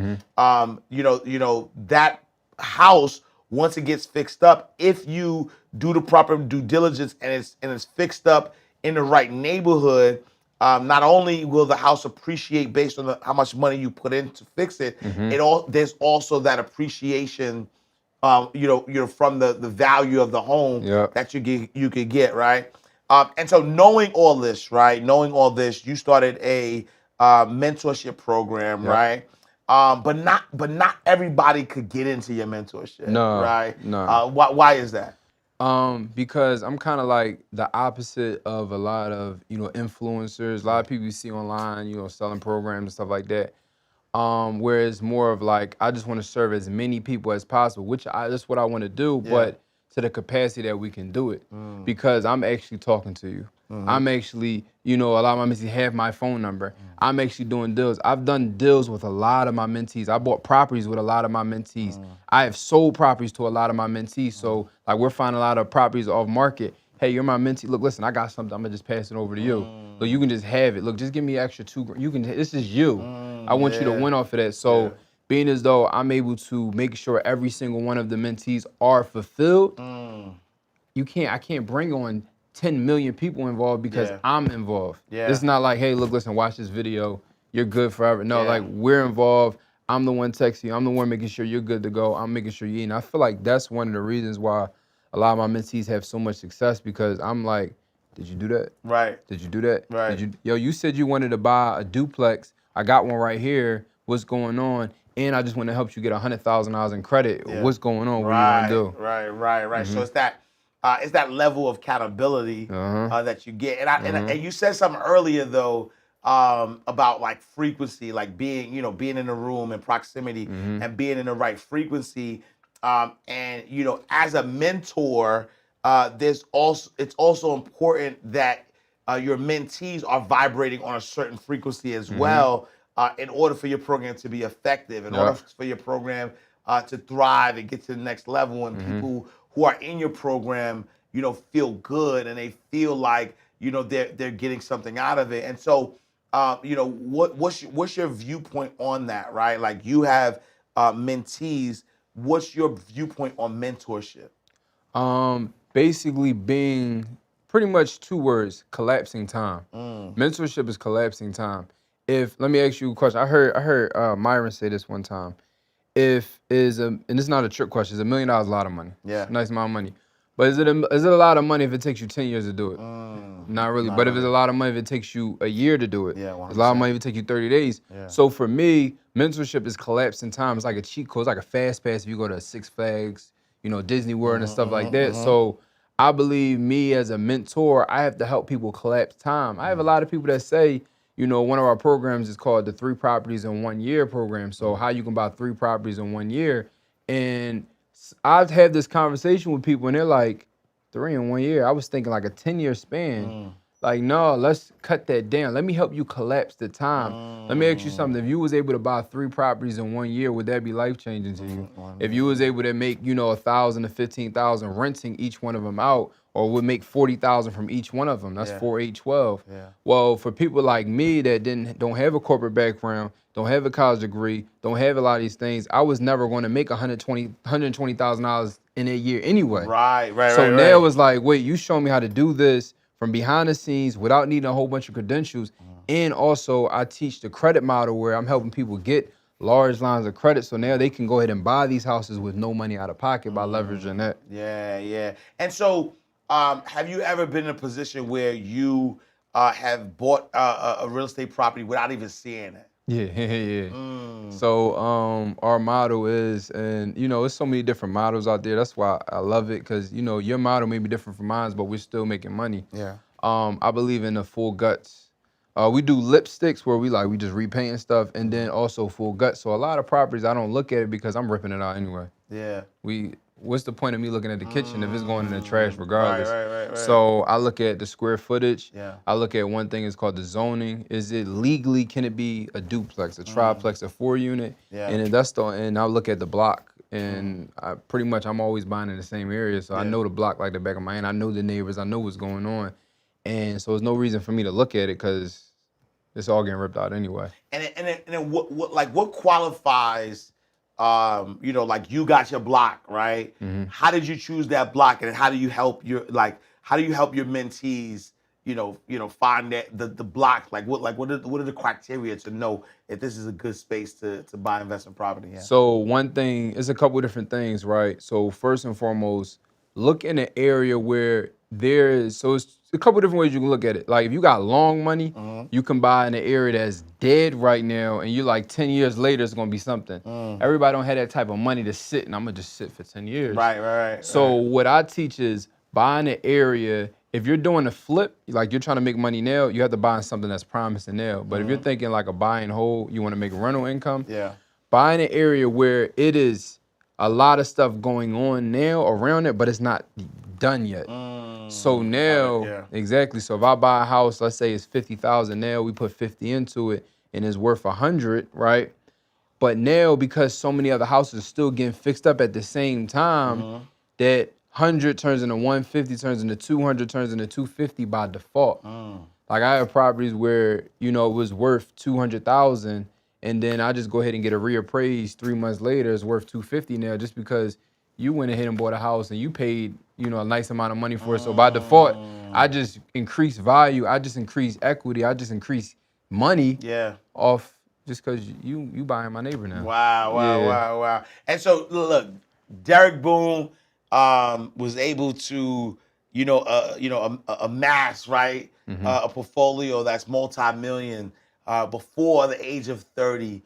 you know that house, once it gets fixed up, if you do the proper due diligence and it's fixed up in the right neighborhood, not only will the house appreciate based on how much money you put in to fix it, there's also that appreciation, from the value of the home Yep. that you could get, right? And so knowing all this, right? Knowing all this, you started a mentorship program, Yep. right? But not everybody could get into your mentorship, No, right? no. Why is that? Because I'm kind of like the opposite of a lot of, influencers. A lot of people you see online, selling programs and stuff like that. Whereas more of like, I just want to serve as many people as possible, that's what I want to do, but to the capacity that we can do it. Because I'm actually talking to you. I'm actually, a lot of my mentees have my phone number. I'm actually doing deals. I've done deals with a lot of my mentees. I bought properties with a lot of my mentees. I have sold properties to a lot of my mentees. So like, we're finding a lot of properties off market. Hey, you're my mentee. Look, listen, I got something. I'm gonna just pass it over to you. Look, you can just have it. Look, just give me extra $2,000. This is you. I want you to win off of that. So being as though I'm able to make sure every single one of the mentees are fulfilled, I can't bring on 10 million people involved because I'm involved. Yeah. It's not like, hey, look, listen, watch this video. You're good forever. No, Yeah. like, we're involved. I'm the one texting you. I'm the one making sure you're good to go. I'm making sure you're eating. I feel like that's one of the reasons why a lot of my mentees have so much success, because I'm like, did you do that? Right. Did you do that? Right. You said you wanted to buy a duplex. I got one right here. What's going on? And I just want to help you get $100,000 in credit. Yeah. What's going on? What are you gonna do? Right. So it's that level of accountability that you get. And you said something earlier though, about like frequency, like being in a room and proximity and being in the right frequency. And as a mentor, it's also important that your mentees are vibrating on a certain frequency as well, in order for your program to be effective, in order for your program to thrive and get to the next level, and people who are in your program, feel good and they feel like they're getting something out of it. And so, what's your viewpoint on that, right? Like, you have mentees. What's your viewpoint on mentorship? Basically being pretty much 2 words: collapsing time. Mentorship is collapsing time. Let me ask you a question. I heard Myron say this one time. And it's not a trick question, it's $1 million a lot of money. Yeah. It's a nice amount of money. But is it a lot of money if it takes you 10 years to do it? Not really. But if it's a lot of money if it takes you a year to do it. Yeah, It's a lot of money if it takes you 30 days. Yeah. So for me, mentorship is collapsing time. It's like a cheat code. It's like a fast pass if you go to Six Flags, Disney World and stuff like that. So I believe, me as a mentor, I have to help people collapse time. I have a lot of people that say, one of our programs is called the 3 Properties in 1 Year program. So how you can buy 3 properties in 1 year. And I've had this conversation with people and they're like, 3 in 1 year? I was thinking like a 10-year span. Like, no, let's cut that down. Let me help you collapse the time. Let me ask you something. If you was able to buy 3 properties in 1 year, would that be life-changing to you? If you was able to make, 1,000 to 15,000 renting each one of them out, or would make 40,000 from each one of them, that's 4, 8, 12. Yeah. Well, for people like me that don't have a corporate background, don't have a college degree, don't have a lot of these things, I was never going to make $120,000 in a year anyway. Right. So now it's like, wait, you show me how to do this from behind the scenes without needing a whole bunch of credentials. And also, I teach the credit model where I'm helping people get large lines of credit, so now they can go ahead and buy these houses with no money out of pocket by leveraging that. Yeah. And so, have you ever been in a position where you have bought a real estate property without even seeing it? Yeah, yeah. So our model is, and you know, it's so many different models out there. That's why I love it, because you know, your model may be different from mine, but we're still making money. Yeah. I believe in the full guts. We do lipsticks where we just repaint and stuff, and then also full guts. So a lot of properties I don't look at it because I'm ripping it out anyway. Yeah. What's the point of me looking at the kitchen if it's going in the trash Right, regardless? right. So I look at the square footage. Yeah. I look at one thing, it's called the zoning. Is it legally, can it be a duplex, a triplex, a 4-unit? Yeah. And then and I look at the block, and I'm always buying in the same area. So I know the block like the back of my hand. I know the neighbors, I know what's going on. And so there's no reason for me to look at it because it's all getting ripped out anyway. And then what qualifies, you know, like you got your block, right? How did you choose that block, and how do you help your mentees, find the block? What are the criteria to know if this is a good space to buy investment property in? So one thing, it's a couple different things, right? So first and foremost, look in an area where it's a couple different ways you can look at it. Like if you got long money, you can buy in an area that's dead right now, and you like 10 years later, it's gonna be something. Everybody don't have that type of money to sit, and I'm gonna just sit for 10 years. Right. So what I teach is buy in an area. If you're doing a flip, like you're trying to make money now, you have to buy in something that's promising now. But if you're thinking like a buy and hold, you want to make rental income. Yeah. Buy in an area where it is a lot of stuff going on now around it, but it's not done yet. So now, exactly. So if I buy a house, let's say it's 50,000 now, we put 50 into it, and it's worth 100, right? But now, because so many other houses are still getting fixed up at the same time, that 100 turns into 150, turns into 200, turns into 250 by default. Like I have properties where, you know, it was worth 200,000, and then I just go ahead and get a reappraised 3 months later, it's worth 250 now, just because you went ahead and bought a house and you paid, you know, a nice amount of money for it. So by default, I just increase value, I just increase equity, I just increase money off just because you buying my neighbor now. Wow. And so look, Derek Boone was able to, amass, right, a portfolio that's multi-million before the age of 30.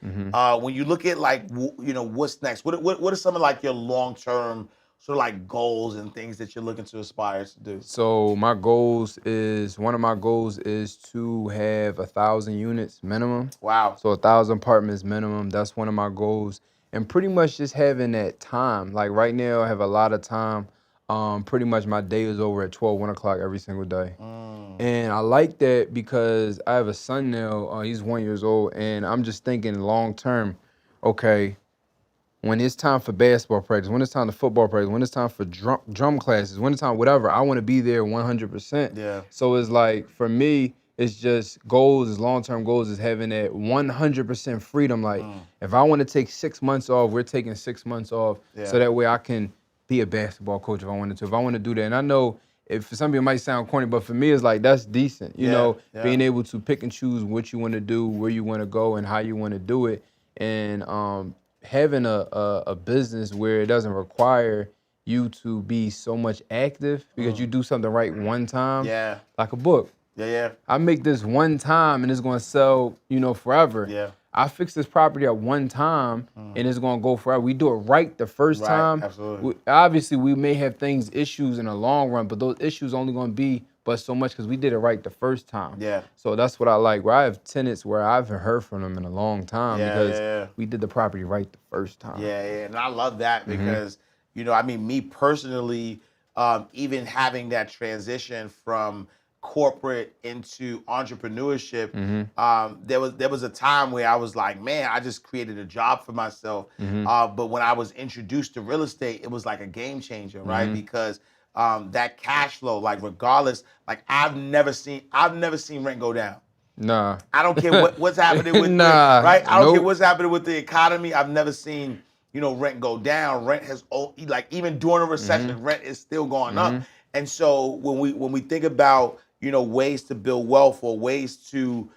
When you look at what's next, what are some of like your long-term sort of like goals and things that you're looking to aspire to do? So one of my goals is to have 1,000 units minimum. Wow. So 1,000 apartments minimum. That's one of my goals. And pretty much just having that time. Like right now, I have a lot of time. Pretty much my day is over at 1 o'clock every single day. And I like that because I have a son now. He's 1 year old, and I'm just thinking long term. Okay, when it's time for basketball practice, when it's time for football practice, when it's time for drum classes, when it's time whatever, I want to be there 100%. Yeah. So it's like for me, it's just long-term goals is having that 100% freedom. Like if I want to take 6 months off, we're taking 6 months off, so that way I can be a basketball coach if I wanted to. If I want to do that, and I know if for some people it might sound corny, but for me it's like that's decent. You know, being able to pick and choose what you want to do, where you want to go, and how you want to do it, and having a business where it doesn't require you to be so much active because you do something right one time. Yeah. Like a book. Yeah. I make this one time and it's gonna sell, forever. Yeah. I fix this property at one time and it's gonna go forever. We do it right the first time. Absolutely. Obviously, we may have issues in the long run, but those issues only gonna be but so much because we did it right the first time. Yeah. So that's what I like. Where I have tenants where I haven't heard from them in a long time because we did the property right the first time. Yeah, and I love that because, me personally, even having that transition from corporate into entrepreneurship, there was a time where I was like, man, I just created a job for myself. But when I was introduced to real estate, it was like a game changer, right? Because that cash flow, like regardless, like I've never seen rent go down. Nah. I don't care what's happening with right? I don't care what's happening with the economy. I've never seen, rent go down. Rent has even during a recession, rent is still going up. And so when we think about, ways to build wealth or ways to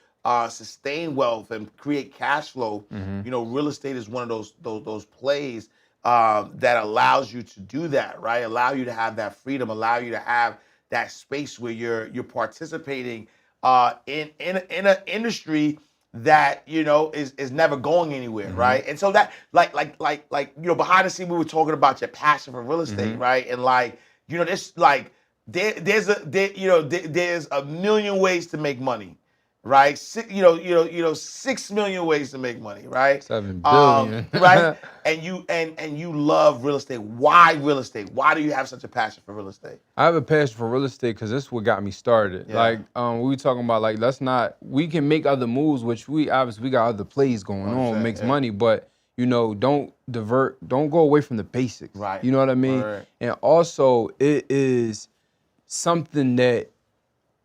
sustain wealth and create cash flow, real estate is one of those plays that allows you to do that, right? Allow you to have that freedom, allow you to have that space where you're participating in an industry that is never going anywhere, right? And so that behind the scene we were talking about your passion for real estate, right? And this there's a million ways to make money, right? 6 million ways to make money, right? 7 billion. Right? And you love real estate. Why real estate? Why do you have such a passion for real estate? I have a passion for real estate because this is what got me started. Yeah. Like, we were talking about, like, we can make other moves, which we got other plays going on, makes money, but, don't go away from the basics. Right. You know what I mean? Right. And also, it is something that,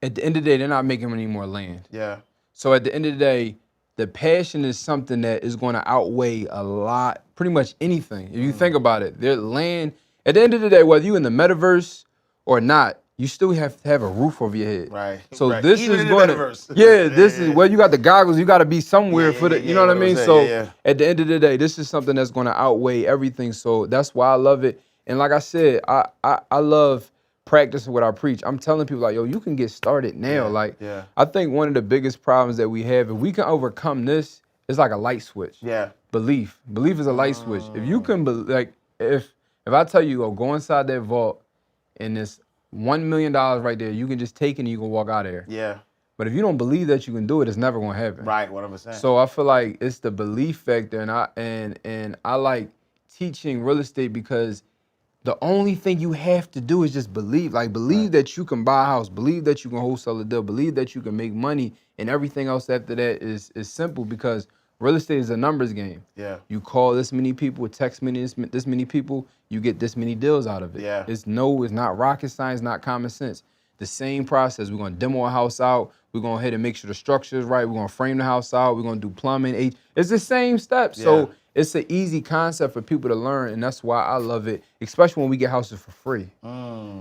at the end of the day, they're not making any more land. Yeah. So at the end of the day, the passion is something that is going to outweigh a lot, pretty much anything. If you think about it, their land, at the end of the day, whether you in the metaverse or not, you still have to have a roof over your head. Right. So Right. this Even is in the going to, metaverse. this is, whether you got the goggles, you got to be somewhere for the, you know what I mean? So yeah. at the end of the day, this is something that's going to outweigh everything. So that's why I love it. And like I said, I love practicing what I preach. I'm telling people, like, yo, you can get started now. Yeah. I think one of the biggest problems that we have, if we can overcome this, it's like a light switch. Yeah. Belief is a light switch. If you can, if I tell you, go inside that vault and it's $1 million right there, you can just take it and you can walk out of there. Yeah. But if you don't believe that you can do it, it's never gonna happen. Right. 100%. So I feel like it's the belief factor, and I like teaching real estate because the only thing you have to do is just believe. Like, believe that you can buy a house, believe that you can wholesale a deal, believe that you can make money, and everything else after that is simple because real estate is a numbers game. Yeah. You call this many people, text this many people, you get this many deals out of it. Yeah. It's not rocket science, not common sense. The same process. We're gonna demo a house out. We're gonna hit and make sure the structure is right. We're gonna frame the house out. We're gonna do plumbing. It's the same steps. Yeah. So it's an easy concept for people to learn, and that's why I love it, especially when we get houses for free.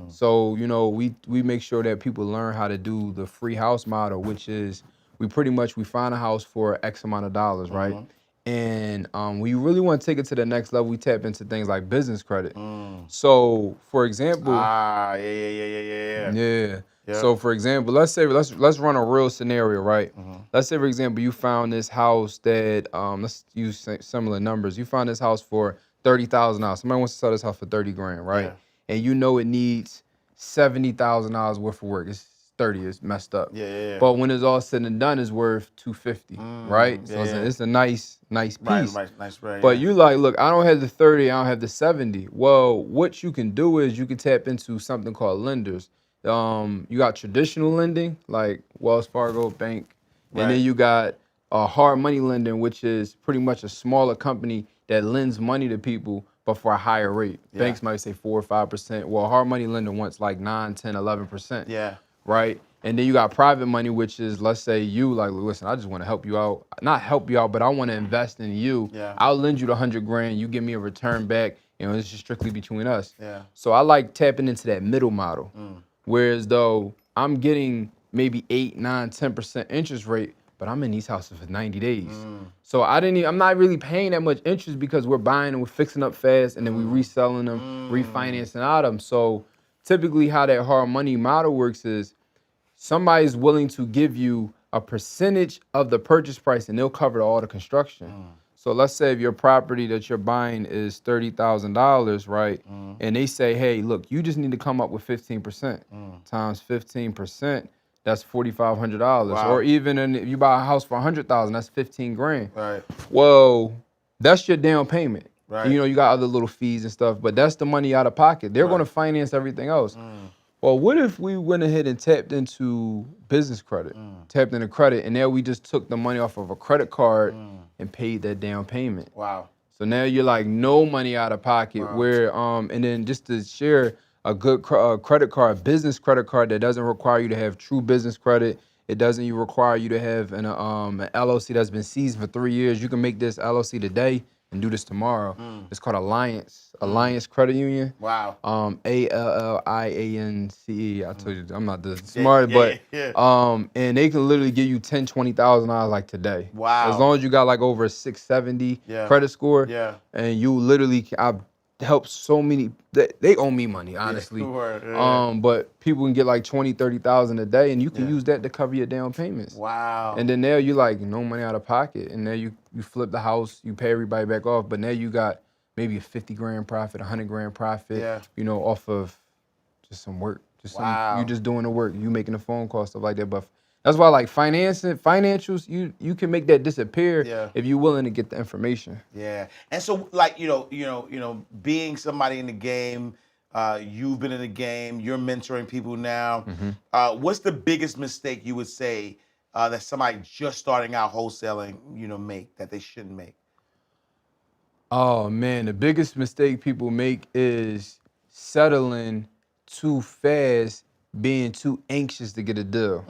So, we make sure that people learn how to do the free house model, which is we find a house for X amount of dollars, right? And we really want to take it to the next level. We tap into things like business credit. So, for example, Yeah. So, for example, let's run a real scenario, right? Let's say, for example, you found this house that let's use similar numbers. You found this house for $30,000. Somebody wants to sell this house for 30 grand, right? Yeah. And you know it needs $70,000 worth of work. It's 30. It's messed up. Yeah. But when it's all said and done, it's worth 250, right? So it's a nice piece. Nice spread. But you like, look, I don't have the 30, I don't have the 70. Well, what you can do is you can tap into something called lenders. You got traditional lending, like Wells Fargo Bank, and then you got hard money lending, which is pretty much a smaller company that lends money to people, but for a higher rate. Yeah. Banks might say 4 or 5%. Well, hard money lender wants like 9, 10, 11%. Yeah. Right? And then you got private money, which is, let's say you like, listen, I just want to help you out. Not help you out, but I want to invest in you. Yeah. I'll lend you the 100 grand. You give me a return back. It's just strictly between us. Yeah. So I like tapping into that middle model. Whereas though I'm getting maybe 8, 9, 10% interest rate, but I'm in these houses for 90 days. So I'm not really paying that much interest because we're buying and we're fixing up fast and then we reselling them, refinancing out of them. So typically how that hard money model works is somebody's willing to give you a percentage of the purchase price and they'll cover all the construction. So let's say if your property that you're buying is $30,000, right? And they say, hey, look, you just need to come up with 15%. Times 15%, that's $4,500. Wow. Or even if you buy a house for $100,000, that's 15 grand. Right. Well, that's your down payment. Right. You got other little fees and stuff, but that's the money out of pocket. They're going to finance everything else. Well, what if we went ahead and tapped into business credit, tapped into credit, and now we just took the money off of a credit card and paid that down payment? Wow. So now you're like no money out of pocket. Where and then just to share a good credit card, business credit card that doesn't require you to have true business credit. It doesn't require you to have an LLC that's been seized for 3 years. You can make this LLC today and do this tomorrow. It's called Alliance Credit Union. Wow. ALLIANCE. I told you I'm not the smart, but and they can literally give you $10,000, $20,000 like today. Wow. As long as you got like over a 670 credit score. Yeah. And you literally, helps so many. They owe me money, honestly. But people can get like 20, 30,000 a day, and you can use that to cover your down payments. Wow. And then now you like no money out of pocket, and now you flip the house, you pay everybody back off, but now you got maybe a 50 grand profit, 100 grand profit, you know, off of just some work. Just you just doing the work, you making a phone call, stuff like that. But that's why like financials, you can make that disappear if you're willing to get the information. Yeah. And so like, being somebody in the game, you've been in the game, you're mentoring people now. What's the biggest mistake you would say that somebody just starting out wholesaling, make that they shouldn't make? Oh man, the biggest mistake people make is settling too fast, being too anxious to get a deal.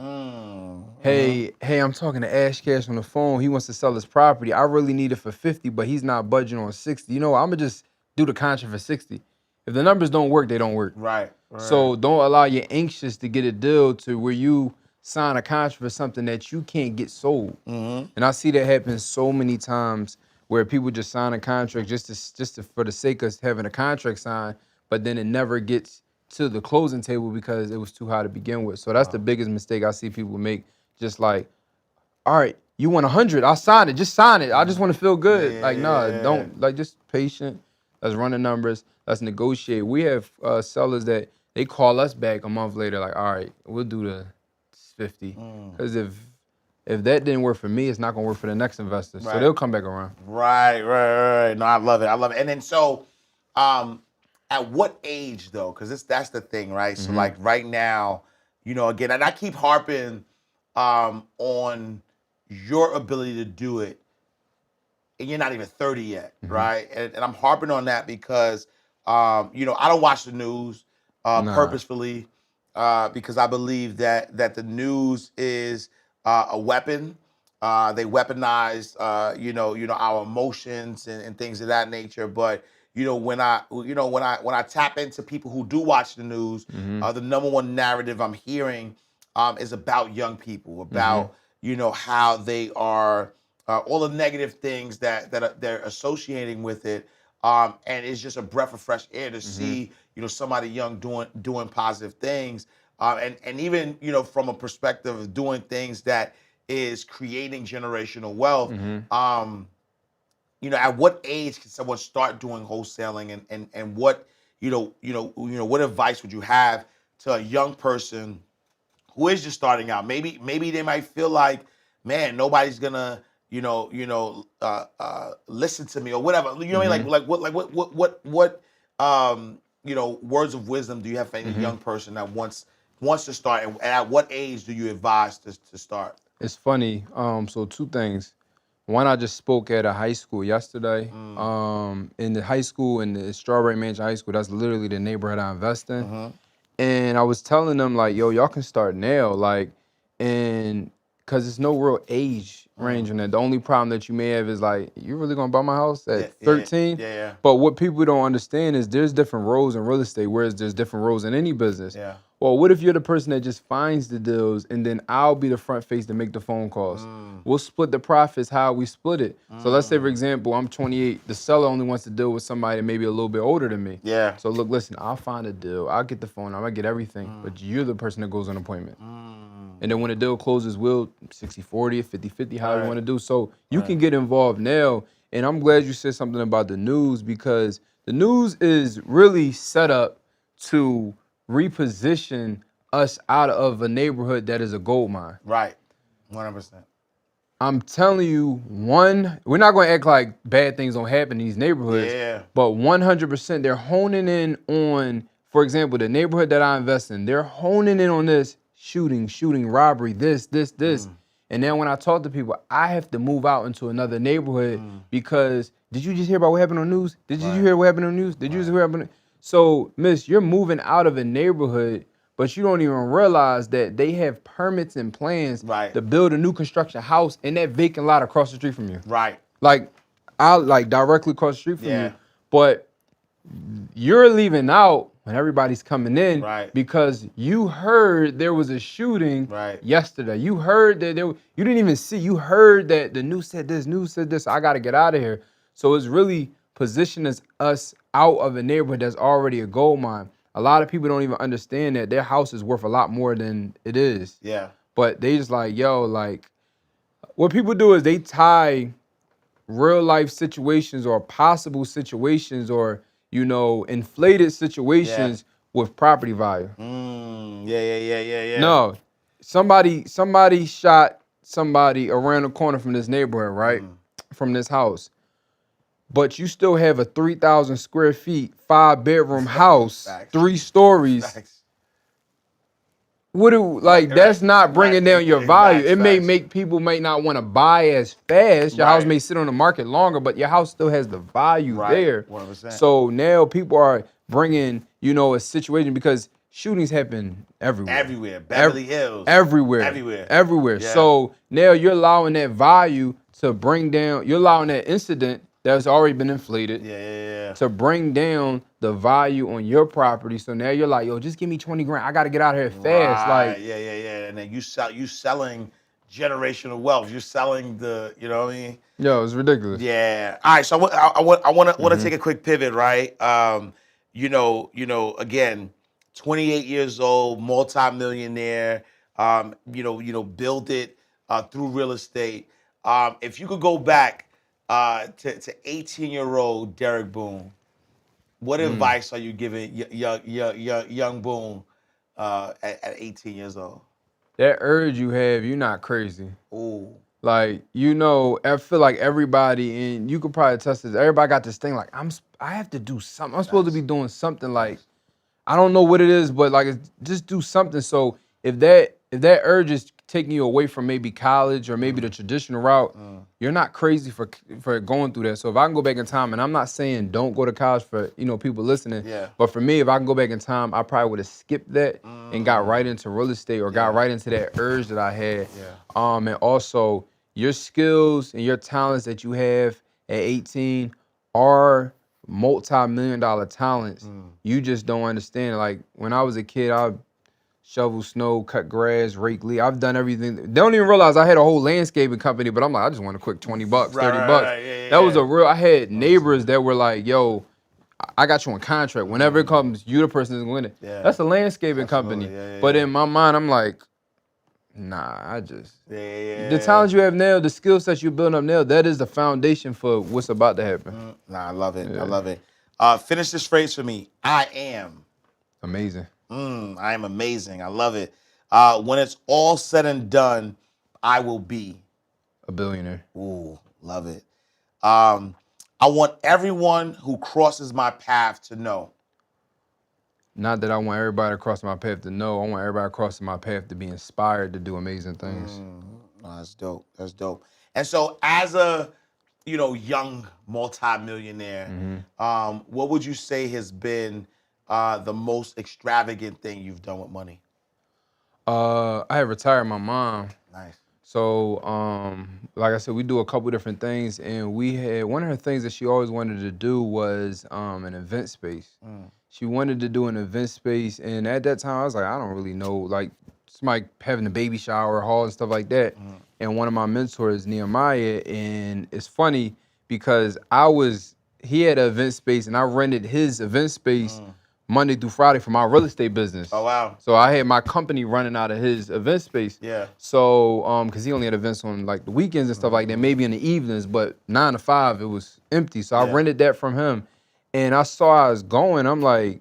Hey, I'm talking to Ash Cash on the phone. He wants to sell his property. I really need it for 50, but he's not budging on 60. You know, I'm gonna just do the contract for 60. If the numbers don't work, they don't work. Right. So don't allow you anxious to get a deal to where you sign a contract for something that you can't get sold. And I see that happen so many times where people just sign a contract just to, for the sake of having a contract signed, but then it never gets to the closing table because it was too high to begin with. So that's the biggest mistake I see people make. Just like, all right, you want 100, I'll sign it. Just sign it. I just want to feel good. Like, nah, don't, like, just patient. Let's run the numbers. Let's negotiate. We have sellers that they call us back a month later, like, all right, we'll do the 50. Because if that didn't work for me, it's not gonna work for the next investor. So they'll come back around. Right. No, I love it. And then so, at what age though? Because that's the thing, right? So like right now, again, and I keep harping on your ability to do it, and you're not even 30 yet, right? And I'm harping on that because, I don't watch the news purposefully because I believe that the news is a weapon. They weaponize, our emotions and things of that nature. But when I tap into people who do watch the news, the number one narrative I'm hearing is about young people, about how they are, all the negative things that they're associating with it, and it's just a breath of fresh air to see somebody young doing positive things, and even from a perspective of doing things that is creating generational wealth. At what age can someone start doing wholesaling, and what what advice would you have to a young person who is just starting out? Maybe they might feel like, man, nobody's gonna listen to me or whatever. You know what I mean? What words of wisdom do you have for any young person that wants to start, and at what age do you advise to start? It's funny. So two things. One, I just spoke at a high school yesterday. In the high school, in the Strawberry Mansion High School, that's literally the neighborhood I invest in. And I was telling them like, yo, y'all can start now, like, and because there's no real age range in that. The only problem that you may have is like, you really gonna buy my house at 13? Yeah. But what people don't understand is there's different roles in real estate, whereas there's different roles in any business. Yeah. Well, what if you're the person that just finds the deals and then I'll be the front face to make the phone calls? We'll split the profits how we split it. So let's say, for example, I'm 28. The seller only wants to deal with somebody maybe a little bit older than me. Yeah. So look, listen, I'll find a deal. I'll get the phone. I'll get everything. But you're the person that goes on appointment. And then when the deal closes, we'll 60-40, 50-50, however you want to do. So you can get involved now. And I'm glad you said something about the news, because the news is really set up to reposition us out of a neighborhood that is a gold mine. Right. 100%. I'm telling you, we're not going to act like bad things don't happen in these neighborhoods. Yeah. But 100%, they're honing in on, for example, the neighborhood that I invest in. They're honing in on this shooting, robbery, this. And then when I talk to people, I have to move out into another neighborhood because did you just hear about what happened on the news? Did you hear what happened on the news? Did you just hear what happened? So, miss, you're moving out of a neighborhood, but you don't even realize that they have permits and plans to build a new construction house in that vacant lot across the street from you. Right. Like, directly across the street from you. But you're leaving out when everybody's coming in because you heard there was a shooting yesterday. You heard that you didn't even see. You heard that the news said this, I got to get out of here. So it's really positioning us out of a neighborhood that's already a gold mine. A lot of people don't even understand that their house is worth a lot more than it is. Yeah. But they just like, yo, like, what people do is they tie real life situations or possible situations or, inflated situations with property value. Yeah. No, somebody shot somebody around the corner from this neighborhood, right? From this house. But you still have a 3,000 square feet, 5-bedroom house, Facts. 3 stories. Facts. That's not bringing down your value. It may Facts. make people may not want to buy as fast. Your house may sit on the market longer, but your house still has the value there. 100%. So now people are bringing, a situation because shootings happen everywhere. Everywhere. Beverly Hills. Everywhere. Yeah. So now you're allowing that value to bring down, you're allowing that incident that's already been inflated to bring down the value on your property. So now you're like, yo, just give me 20 grand. I gotta get out of here fast. Like, Yeah. And then you selling generational wealth. You're selling you know what I mean? Yo, it's ridiculous. Yeah. All right. So I want to take a quick pivot, right? Again, 28 years old, multi-millionaire. Build it through real estate. If you could go back to 18-year-old Derek Boone, what advice are you giving young Boone at 18 years old? That urge you have, you're not crazy. Ooh. Like, I feel like everybody, and you could probably test this, everybody got this thing like, I have to do something. I'm supposed to be doing something like, I don't know what it is, but like, just do something. So if that urge is taking you away from maybe college or maybe the traditional route, you're not crazy for going through that. So if I can go back in time, and I'm not saying don't go to college for people listening, but for me, if I can go back in time, I probably would have skipped that and got right into real estate or got right into that urge that I had. And also your skills and your talents that you have at 18 are multi-million-dollar talents. You just don't understand. Like when I was a kid, I shovel snow, cut grass, rake leaves. I've done everything. They don't even realize I had a whole landscaping company, but I'm like, I just want a quick 20 bucks, 30 bucks. That was I had neighbors that were like, yo, I got you on contract. Whenever it comes, you the person that's going to win it. That's a landscaping company. But in my mind, I'm like, nah, the talent you have now, the skill sets you're building up now, that is the foundation for what's about to happen. Nah, I love it. I love it. Finish this phrase for me. I am. Amazing. I am amazing. I love it. When it's all said and done, I will be a billionaire. Ooh, love it. I want everyone who crosses my path to know. Not that I want everybody across my path to know. I want everybody crossing my path to be inspired to do amazing things. That's dope. That's dope. And so as a, young multi-millionaire, what would you say has been the most extravagant thing you've done with money? I had retired my mom. Nice. So, like I said, we do a couple different things, and we had one of her things that she always wanted to do was an event space. She wanted to do an event space, and at that time, I was like, I don't really know, like somebody having a baby shower, hall, and stuff like that. And one of my mentors, Nehemiah, and it's funny because he had an event space, and I rented his event space Monday through Friday for my real estate business. Oh, wow. So I had my company running out of his event space. Yeah. So, because he only had events on like the weekends and stuff like that, maybe in the evenings, but 9 to 5, it was empty. So I rented that from him. And I saw I was going, I'm like,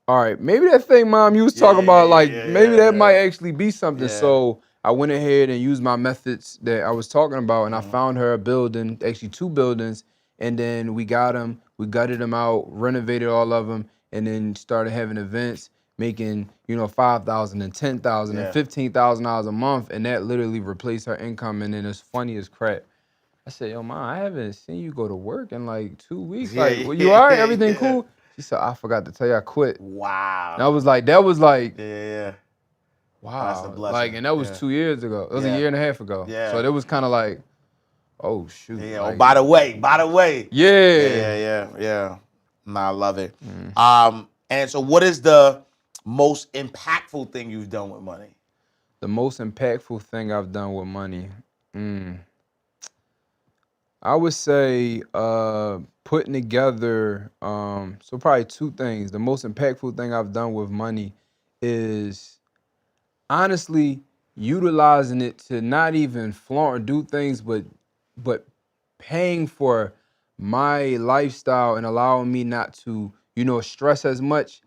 all right, maybe that thing, Mom, you was talking about, maybe that might actually be something. Yeah. So I went ahead and used my methods that I was talking about, and I found her a building, actually 2 buildings, and then we got them, we gutted them out, renovated all of them, and then started having events, making, $5,000 and $10,000 and $15,000 a month, and that literally replaced her income. And then it's funny as crap. I said, yo, Mom, I haven't seen you go to work in like 2 weeks. Well, you all right? Everything cool? She said, I forgot to tell you I quit. Wow. And I was like, that was like, Yeah. wow. That's a blessing. And that was 2 years ago. It was a year and a half ago. Yeah. So it was kind of like, oh, shoot. Yeah. Like, By the way. Yeah. Yeah. Nah, I love it. And so what is the most impactful thing you've done with money? The most impactful thing I've done with money. I would say putting together, so probably two things. The most impactful thing I've done with money is honestly utilizing it to not even flaunt or do things, but paying for my lifestyle and allowing me not to, stress as much.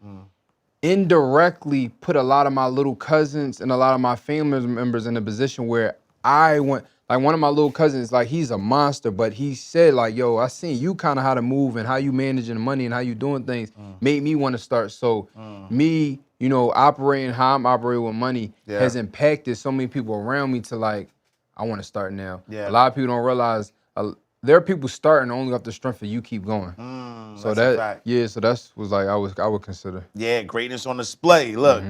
Indirectly put a lot of my little cousins and a lot of my family members in a position where I want, like one of my little cousins, like he's a monster, but he said like, yo, I seen you kind of how to move and how you managing the money and how you doing things made me want to start. So me, operating how I'm operating with money has impacted so many people around me to like, I want to start now. Yeah. A lot of people don't realize there are people starting only off the strength of you keep going. So That's a fact. so that's was like I would consider. Yeah, greatness on display. Look,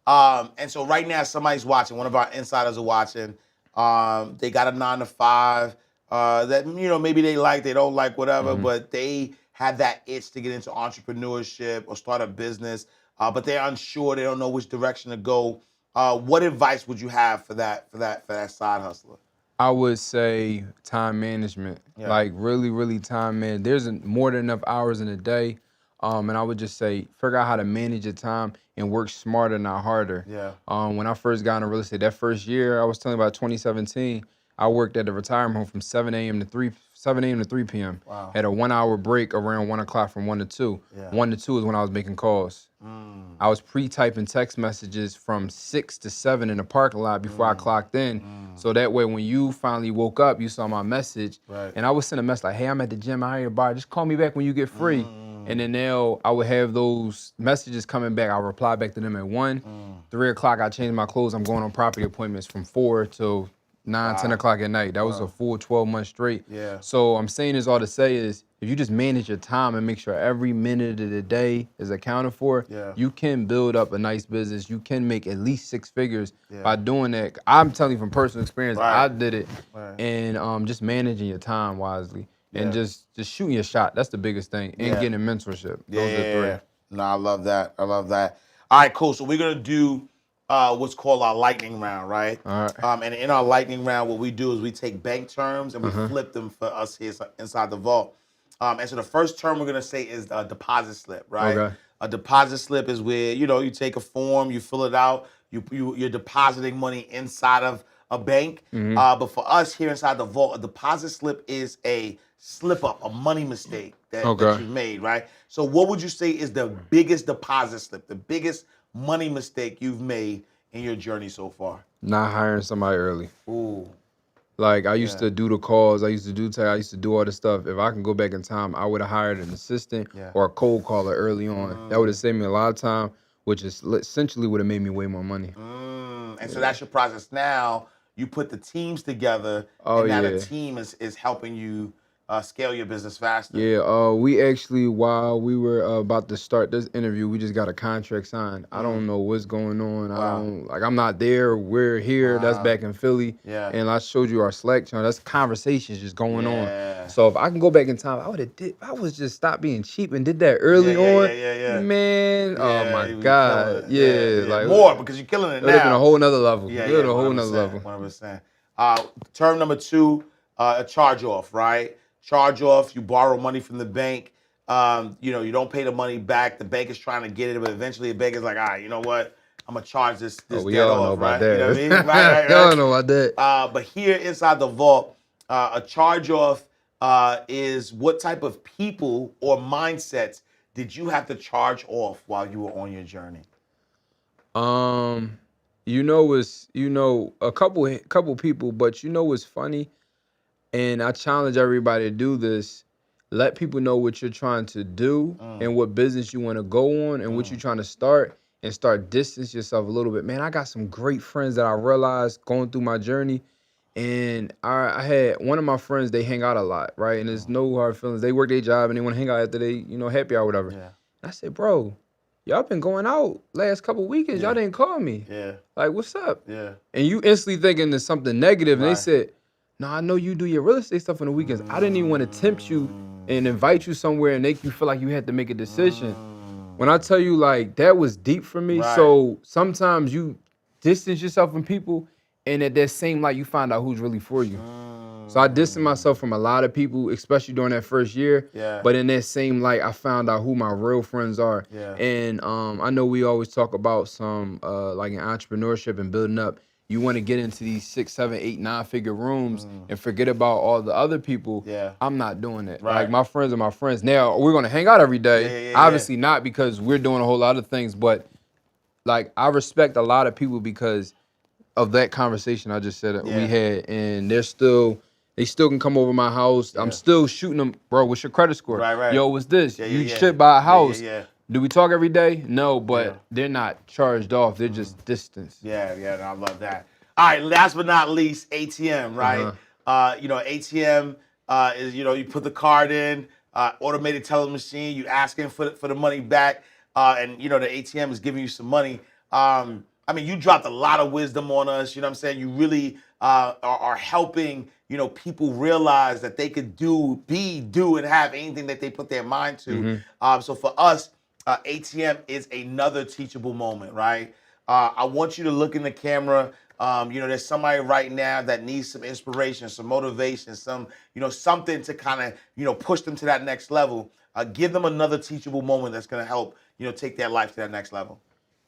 and so right now somebody's watching. One of our insiders are watching. They got a 9 to 5 that maybe they like, they don't like, whatever, but they have that itch to get into entrepreneurship or start a business, but they're unsure. They don't know which direction to go. What advice would you have for that side hustler? I would say time management, Yeah. like really, really time man. There's more than enough hours in a day, and I would just say figure out how to manage your time and work smarter, not harder. Yeah. When I first got into real estate, that first year I was telling you about 2017, I worked at the retirement home from 7 a.m. to 3 p.m. Wow. Had a 1 hour break around 1 o'clock from 1 to 2. Yeah. 1 to 2 is when I was making calls. I was pre-typing text messages from 6 to 7 in the parking lot before I clocked in. So that way when you finally woke up, you saw my message. Right. And I would send a message like, hey, I'm at the gym, I'm here, bar. Just call me back when you get free. And then now I would have those messages coming back. I'll reply back to them at 1. 3 o'clock, I changed my clothes. I'm going on property appointments from 4 till 9, 10 o'clock at night. That was a full 12 months straight. Yeah. So I'm saying this all to say is, if you just manage your time and make sure every minute of the day is accounted for, you can build up a nice business. You can make at least 6 figures by doing that. I'm telling you from personal experience, I did it. And just managing your time wisely and just shooting your shot. That's the biggest thing. And getting mentorship. Those are 3. No, I love that. I love that. All right, cool. So we're gonna do what's called our lightning round, right? All right. And in our lightning round, what we do is we take bank terms and we flip them for us here inside the vault. And so the first term we're gonna say is a deposit slip, right? Okay. A deposit slip is where you take a form, you fill it out, you're depositing money inside of a bank. But for us here inside the vault, a deposit slip is a slip up, a money mistake that you've made, right? So what would you say is the biggest deposit slip, the biggest money mistake you've made in your journey so far? Not hiring somebody early. Ooh. Like I used to do the calls, I used to do all this stuff. If I can go back in time, I would have hired an assistant or a cold caller early on. That would have saved me a lot of time, which is essentially would have made me way more money. And so that's your process now. You put the teams together, and now the team is helping you scale your business faster. Yeah, we actually, while we were about to start this interview, we just got a contract signed. I don't know what's going on. I'm not there. We're here. That's back in Philly. Yeah. And I showed you our Slack channel. That's conversations just going on. So if I can go back in time, I was just stopped being cheap and did that early on. Man, oh my God. Like more because you're killing it now. Living a whole nother level. Yeah, Living a whole nother level. 100%. Term number 2, a charge off, right? Charge off, you borrow money from the bank. You don't pay the money back. The bank is trying to get it, but eventually the bank is like, all right, you know what? I'm gonna charge this debt off, right? That. You know what I mean? Right. Y'all know about that. But here inside the vault, a charge off is what type of people or mindsets did you have to charge off while you were on your journey? A couple people, but what's funny? And I challenge everybody to do this. Let people know what you're trying to do and what business you want to go on and what you're trying to start, and start distance yourself a little bit. Man, I got some great friends that I realized going through my journey. And I had one of my friends, they hang out a lot, right? And there's no hard feelings. They work their job and they want to hang out after they, happy hour or whatever. Yeah. And I said, bro, y'all been going out last couple weekends. Y'all didn't call me. Yeah. Like, what's up? Yeah. And you instantly thinking there's something negative. And they said, no, I know you do your real estate stuff on the weekends. I didn't even want to tempt you and invite you somewhere and make you feel like you had to make a decision. When I tell you, like, that was deep for me. Right. So sometimes you distance yourself from people and at that same light, you find out who's really for you. So I distanced myself from a lot of people, especially during that first year. Yeah. But in that same light, I found out who my real friends are. Yeah. And I know we always talk about some like in entrepreneurship and building up. You want to get into these 6, 7, 8, 9-figure rooms and forget about all the other people. Yeah. I'm not doing it. Right. Like my friends are my friends. Now we're gonna hang out every day. Yeah. Obviously not, because we're doing a whole lot of things, but like I respect a lot of people because of that conversation I just said we had, and they still can come over my house. I'm still shooting them, bro. What's your credit score? Right. Yo, what's this? Yeah, You should buy a house. Yeah. Do we talk every day? No, but they're not charged off. They're just distance. Yeah, no, I love that. All right, last but not least, ATM, right? ATM is, you put the card in, automated teller machine, you asking for the money back, and, the ATM is giving you some money. I mean, you dropped a lot of wisdom on us, you know what I'm saying? You really are helping, people realize that they could do, and have anything that they put their mind to. So for us, ATM is another teachable moment, right? I want you to look in the camera. There's somebody right now that needs some inspiration, some motivation, some, something to kind of, push them to that next level. Give them another teachable moment that's going to help, take their life to that next level.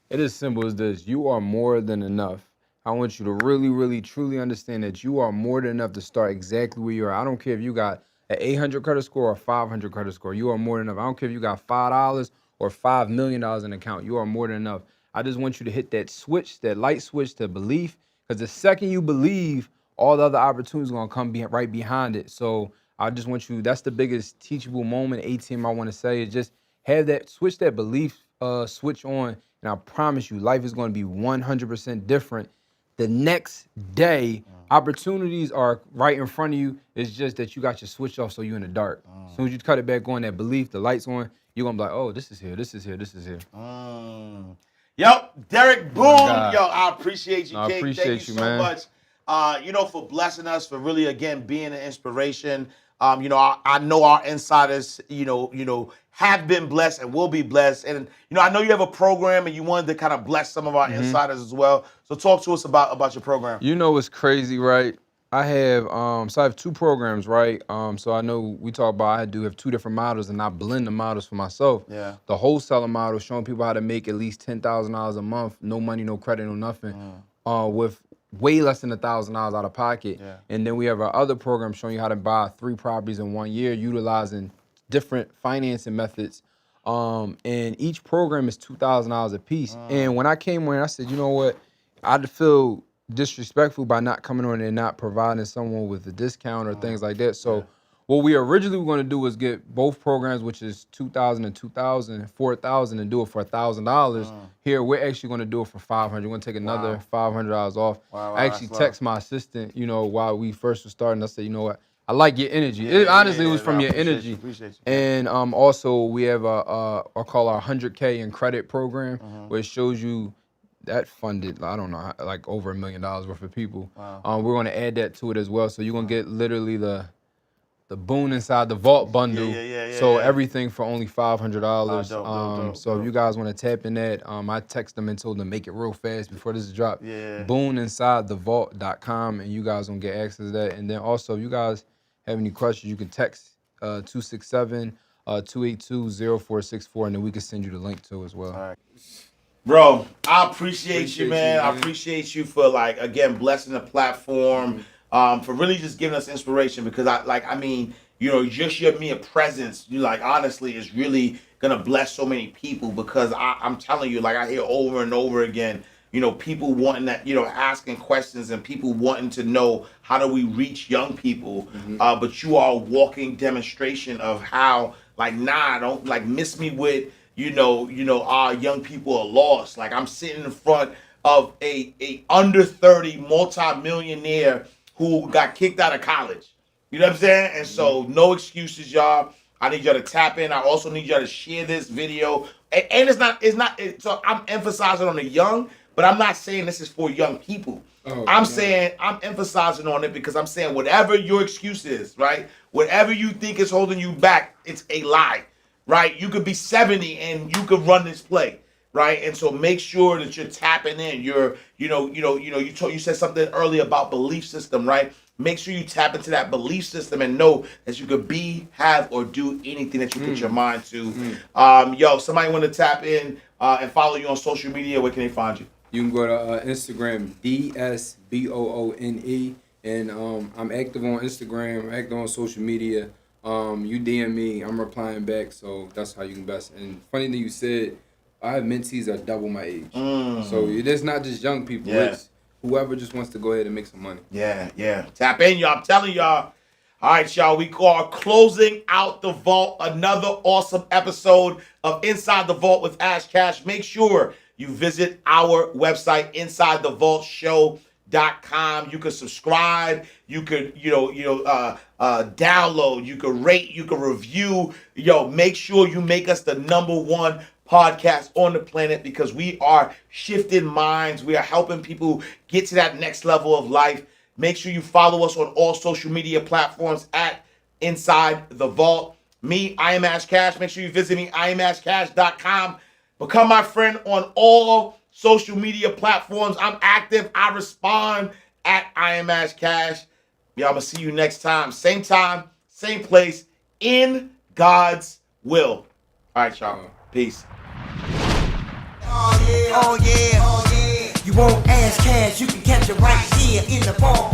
It is simple as this. You are more than enough. I want you to really, really, truly understand that you are more than enough to start exactly where you are. I don't care if you got an 800 credit score or 500 credit score. You are more than enough. I don't care if you got $5 or $5 million in account. You are more than enough. I just want you to hit that switch, that light switch to belief, because the second you believe, all the other opportunities are going to come right behind it. So I just want you, that's the biggest teachable moment, ATM, I want to say, is just have that, switch that belief switch on, and I promise you, life is going to be 100% different. The next day, opportunities are right in front of you. It's just that you got your switch off, so you're in the dark. As soon as you cut it back on, that belief, the lights on, you're going to be like, oh, this is here, this is here, this is here. Yo, Derek Boone, I appreciate you, No, I King. appreciate Thank you you, so man. much, for blessing us, for really, again, being an inspiration. I know our insiders, have been blessed and will be blessed. And, I know you have a program and you wanted to kind of bless some of our insiders as well. So talk to us about your program. You know what's crazy, right? I have I have 2 programs, right? So I know we talk about I do have 2 different models, and I blend the models for myself. Yeah. The wholesaler model, showing people how to make at least $10,000 a month, no money, no credit, no nothing, with way less than $1,000 out of pocket. Yeah. And then we have our other program showing you how to buy 3 properties in 1 year, utilizing different financing methods. And each program is $2,000 a piece. And when I came in, I said, you know what? I'd feel disrespectful by not coming on and not providing someone with a discount or things like that. So what we originally were going to do was get both programs, which is $2,000 and $2,000, $4,000, and do it for $1,000. Here, we're actually going to do it for $500. We're going to take another $500 off. I actually text my assistant, while we first were starting. I said, you know what? I like your energy. Honestly, it was from your energy. Appreciate you. And also, we have I call our 100K in credit program, where it shows you that funded, I don't know, like over $1 million worth of people. We're going to add that to it as well. So you're going to get literally the Boone inside the vault bundle. So everything for only $500. Dope. So if you guys want to tap in that, I text them and told them to make it real fast before this drop. BooneInsideTheVault.com, and you guys going to get access to that. And then also, if you guys have any questions, you can text 267-282-0464, and then we can send you the link to as well. All right. Bro, I appreciate you, man. I appreciate you for, again, blessing the platform, for really just giving us inspiration, because just your mere presence, honestly, is really going to bless so many people, because I'm telling you, I hear over and over again, people wanting that, asking questions, and people wanting to know, how do we reach young people? But you are a walking demonstration of how, don't, miss me with, our young people are lost. I'm sitting in front of a under 30 multi-millionaire who got kicked out of college. You know what I'm saying? And so no excuses, y'all. I need y'all to tap in. I also need y'all to share this video. And so I'm emphasizing on the young, but I'm not saying this is for young people. I'm emphasizing on it because I'm saying whatever your excuse is, right? Whatever you think is holding you back, it's a lie. Right? You could be 70 and you could run this play. right? And so make sure that you're tapping in. You said something earlier about belief system, right? Make sure you tap into that belief system and know that you could be, have, or do anything that you put your mind to. Somebody want to tap in and follow you on social media. Where can they find you? You can go to Instagram, DSBOONE, and I'm active on Instagram, I'm active on social media. You DM me, I'm replying back, so that's how you can best. And funny thing you said, I have mentees that are double my age. So it's not just young people, it's whoever just wants to go ahead and make some money. Yeah. Tap in, y'all. I'm telling y'all. All right, y'all. We are closing out the vault. Another awesome episode of Inside the Vault with Ash Cash. Make sure you visit our website, InsideTheVaultShow.com. You can subscribe. You could, download. You could rate. You could review. Make sure you make us the #1 podcast on the planet, because we are shifting minds. We are helping people get to that next level of life. Make sure you follow us on all social media platforms at Inside the Vault. Me, I am Ash Cash. Make sure you visit me, IamAshCash.com. Become my friend on all social media platforms. I'm active. I respond at I am Ash Cash. Y'all, I'm going to see you next time. Same place, in God's will. All right, y'all. Peace. Oh yeah. You won't ask cash, you can catch it right here in the vault.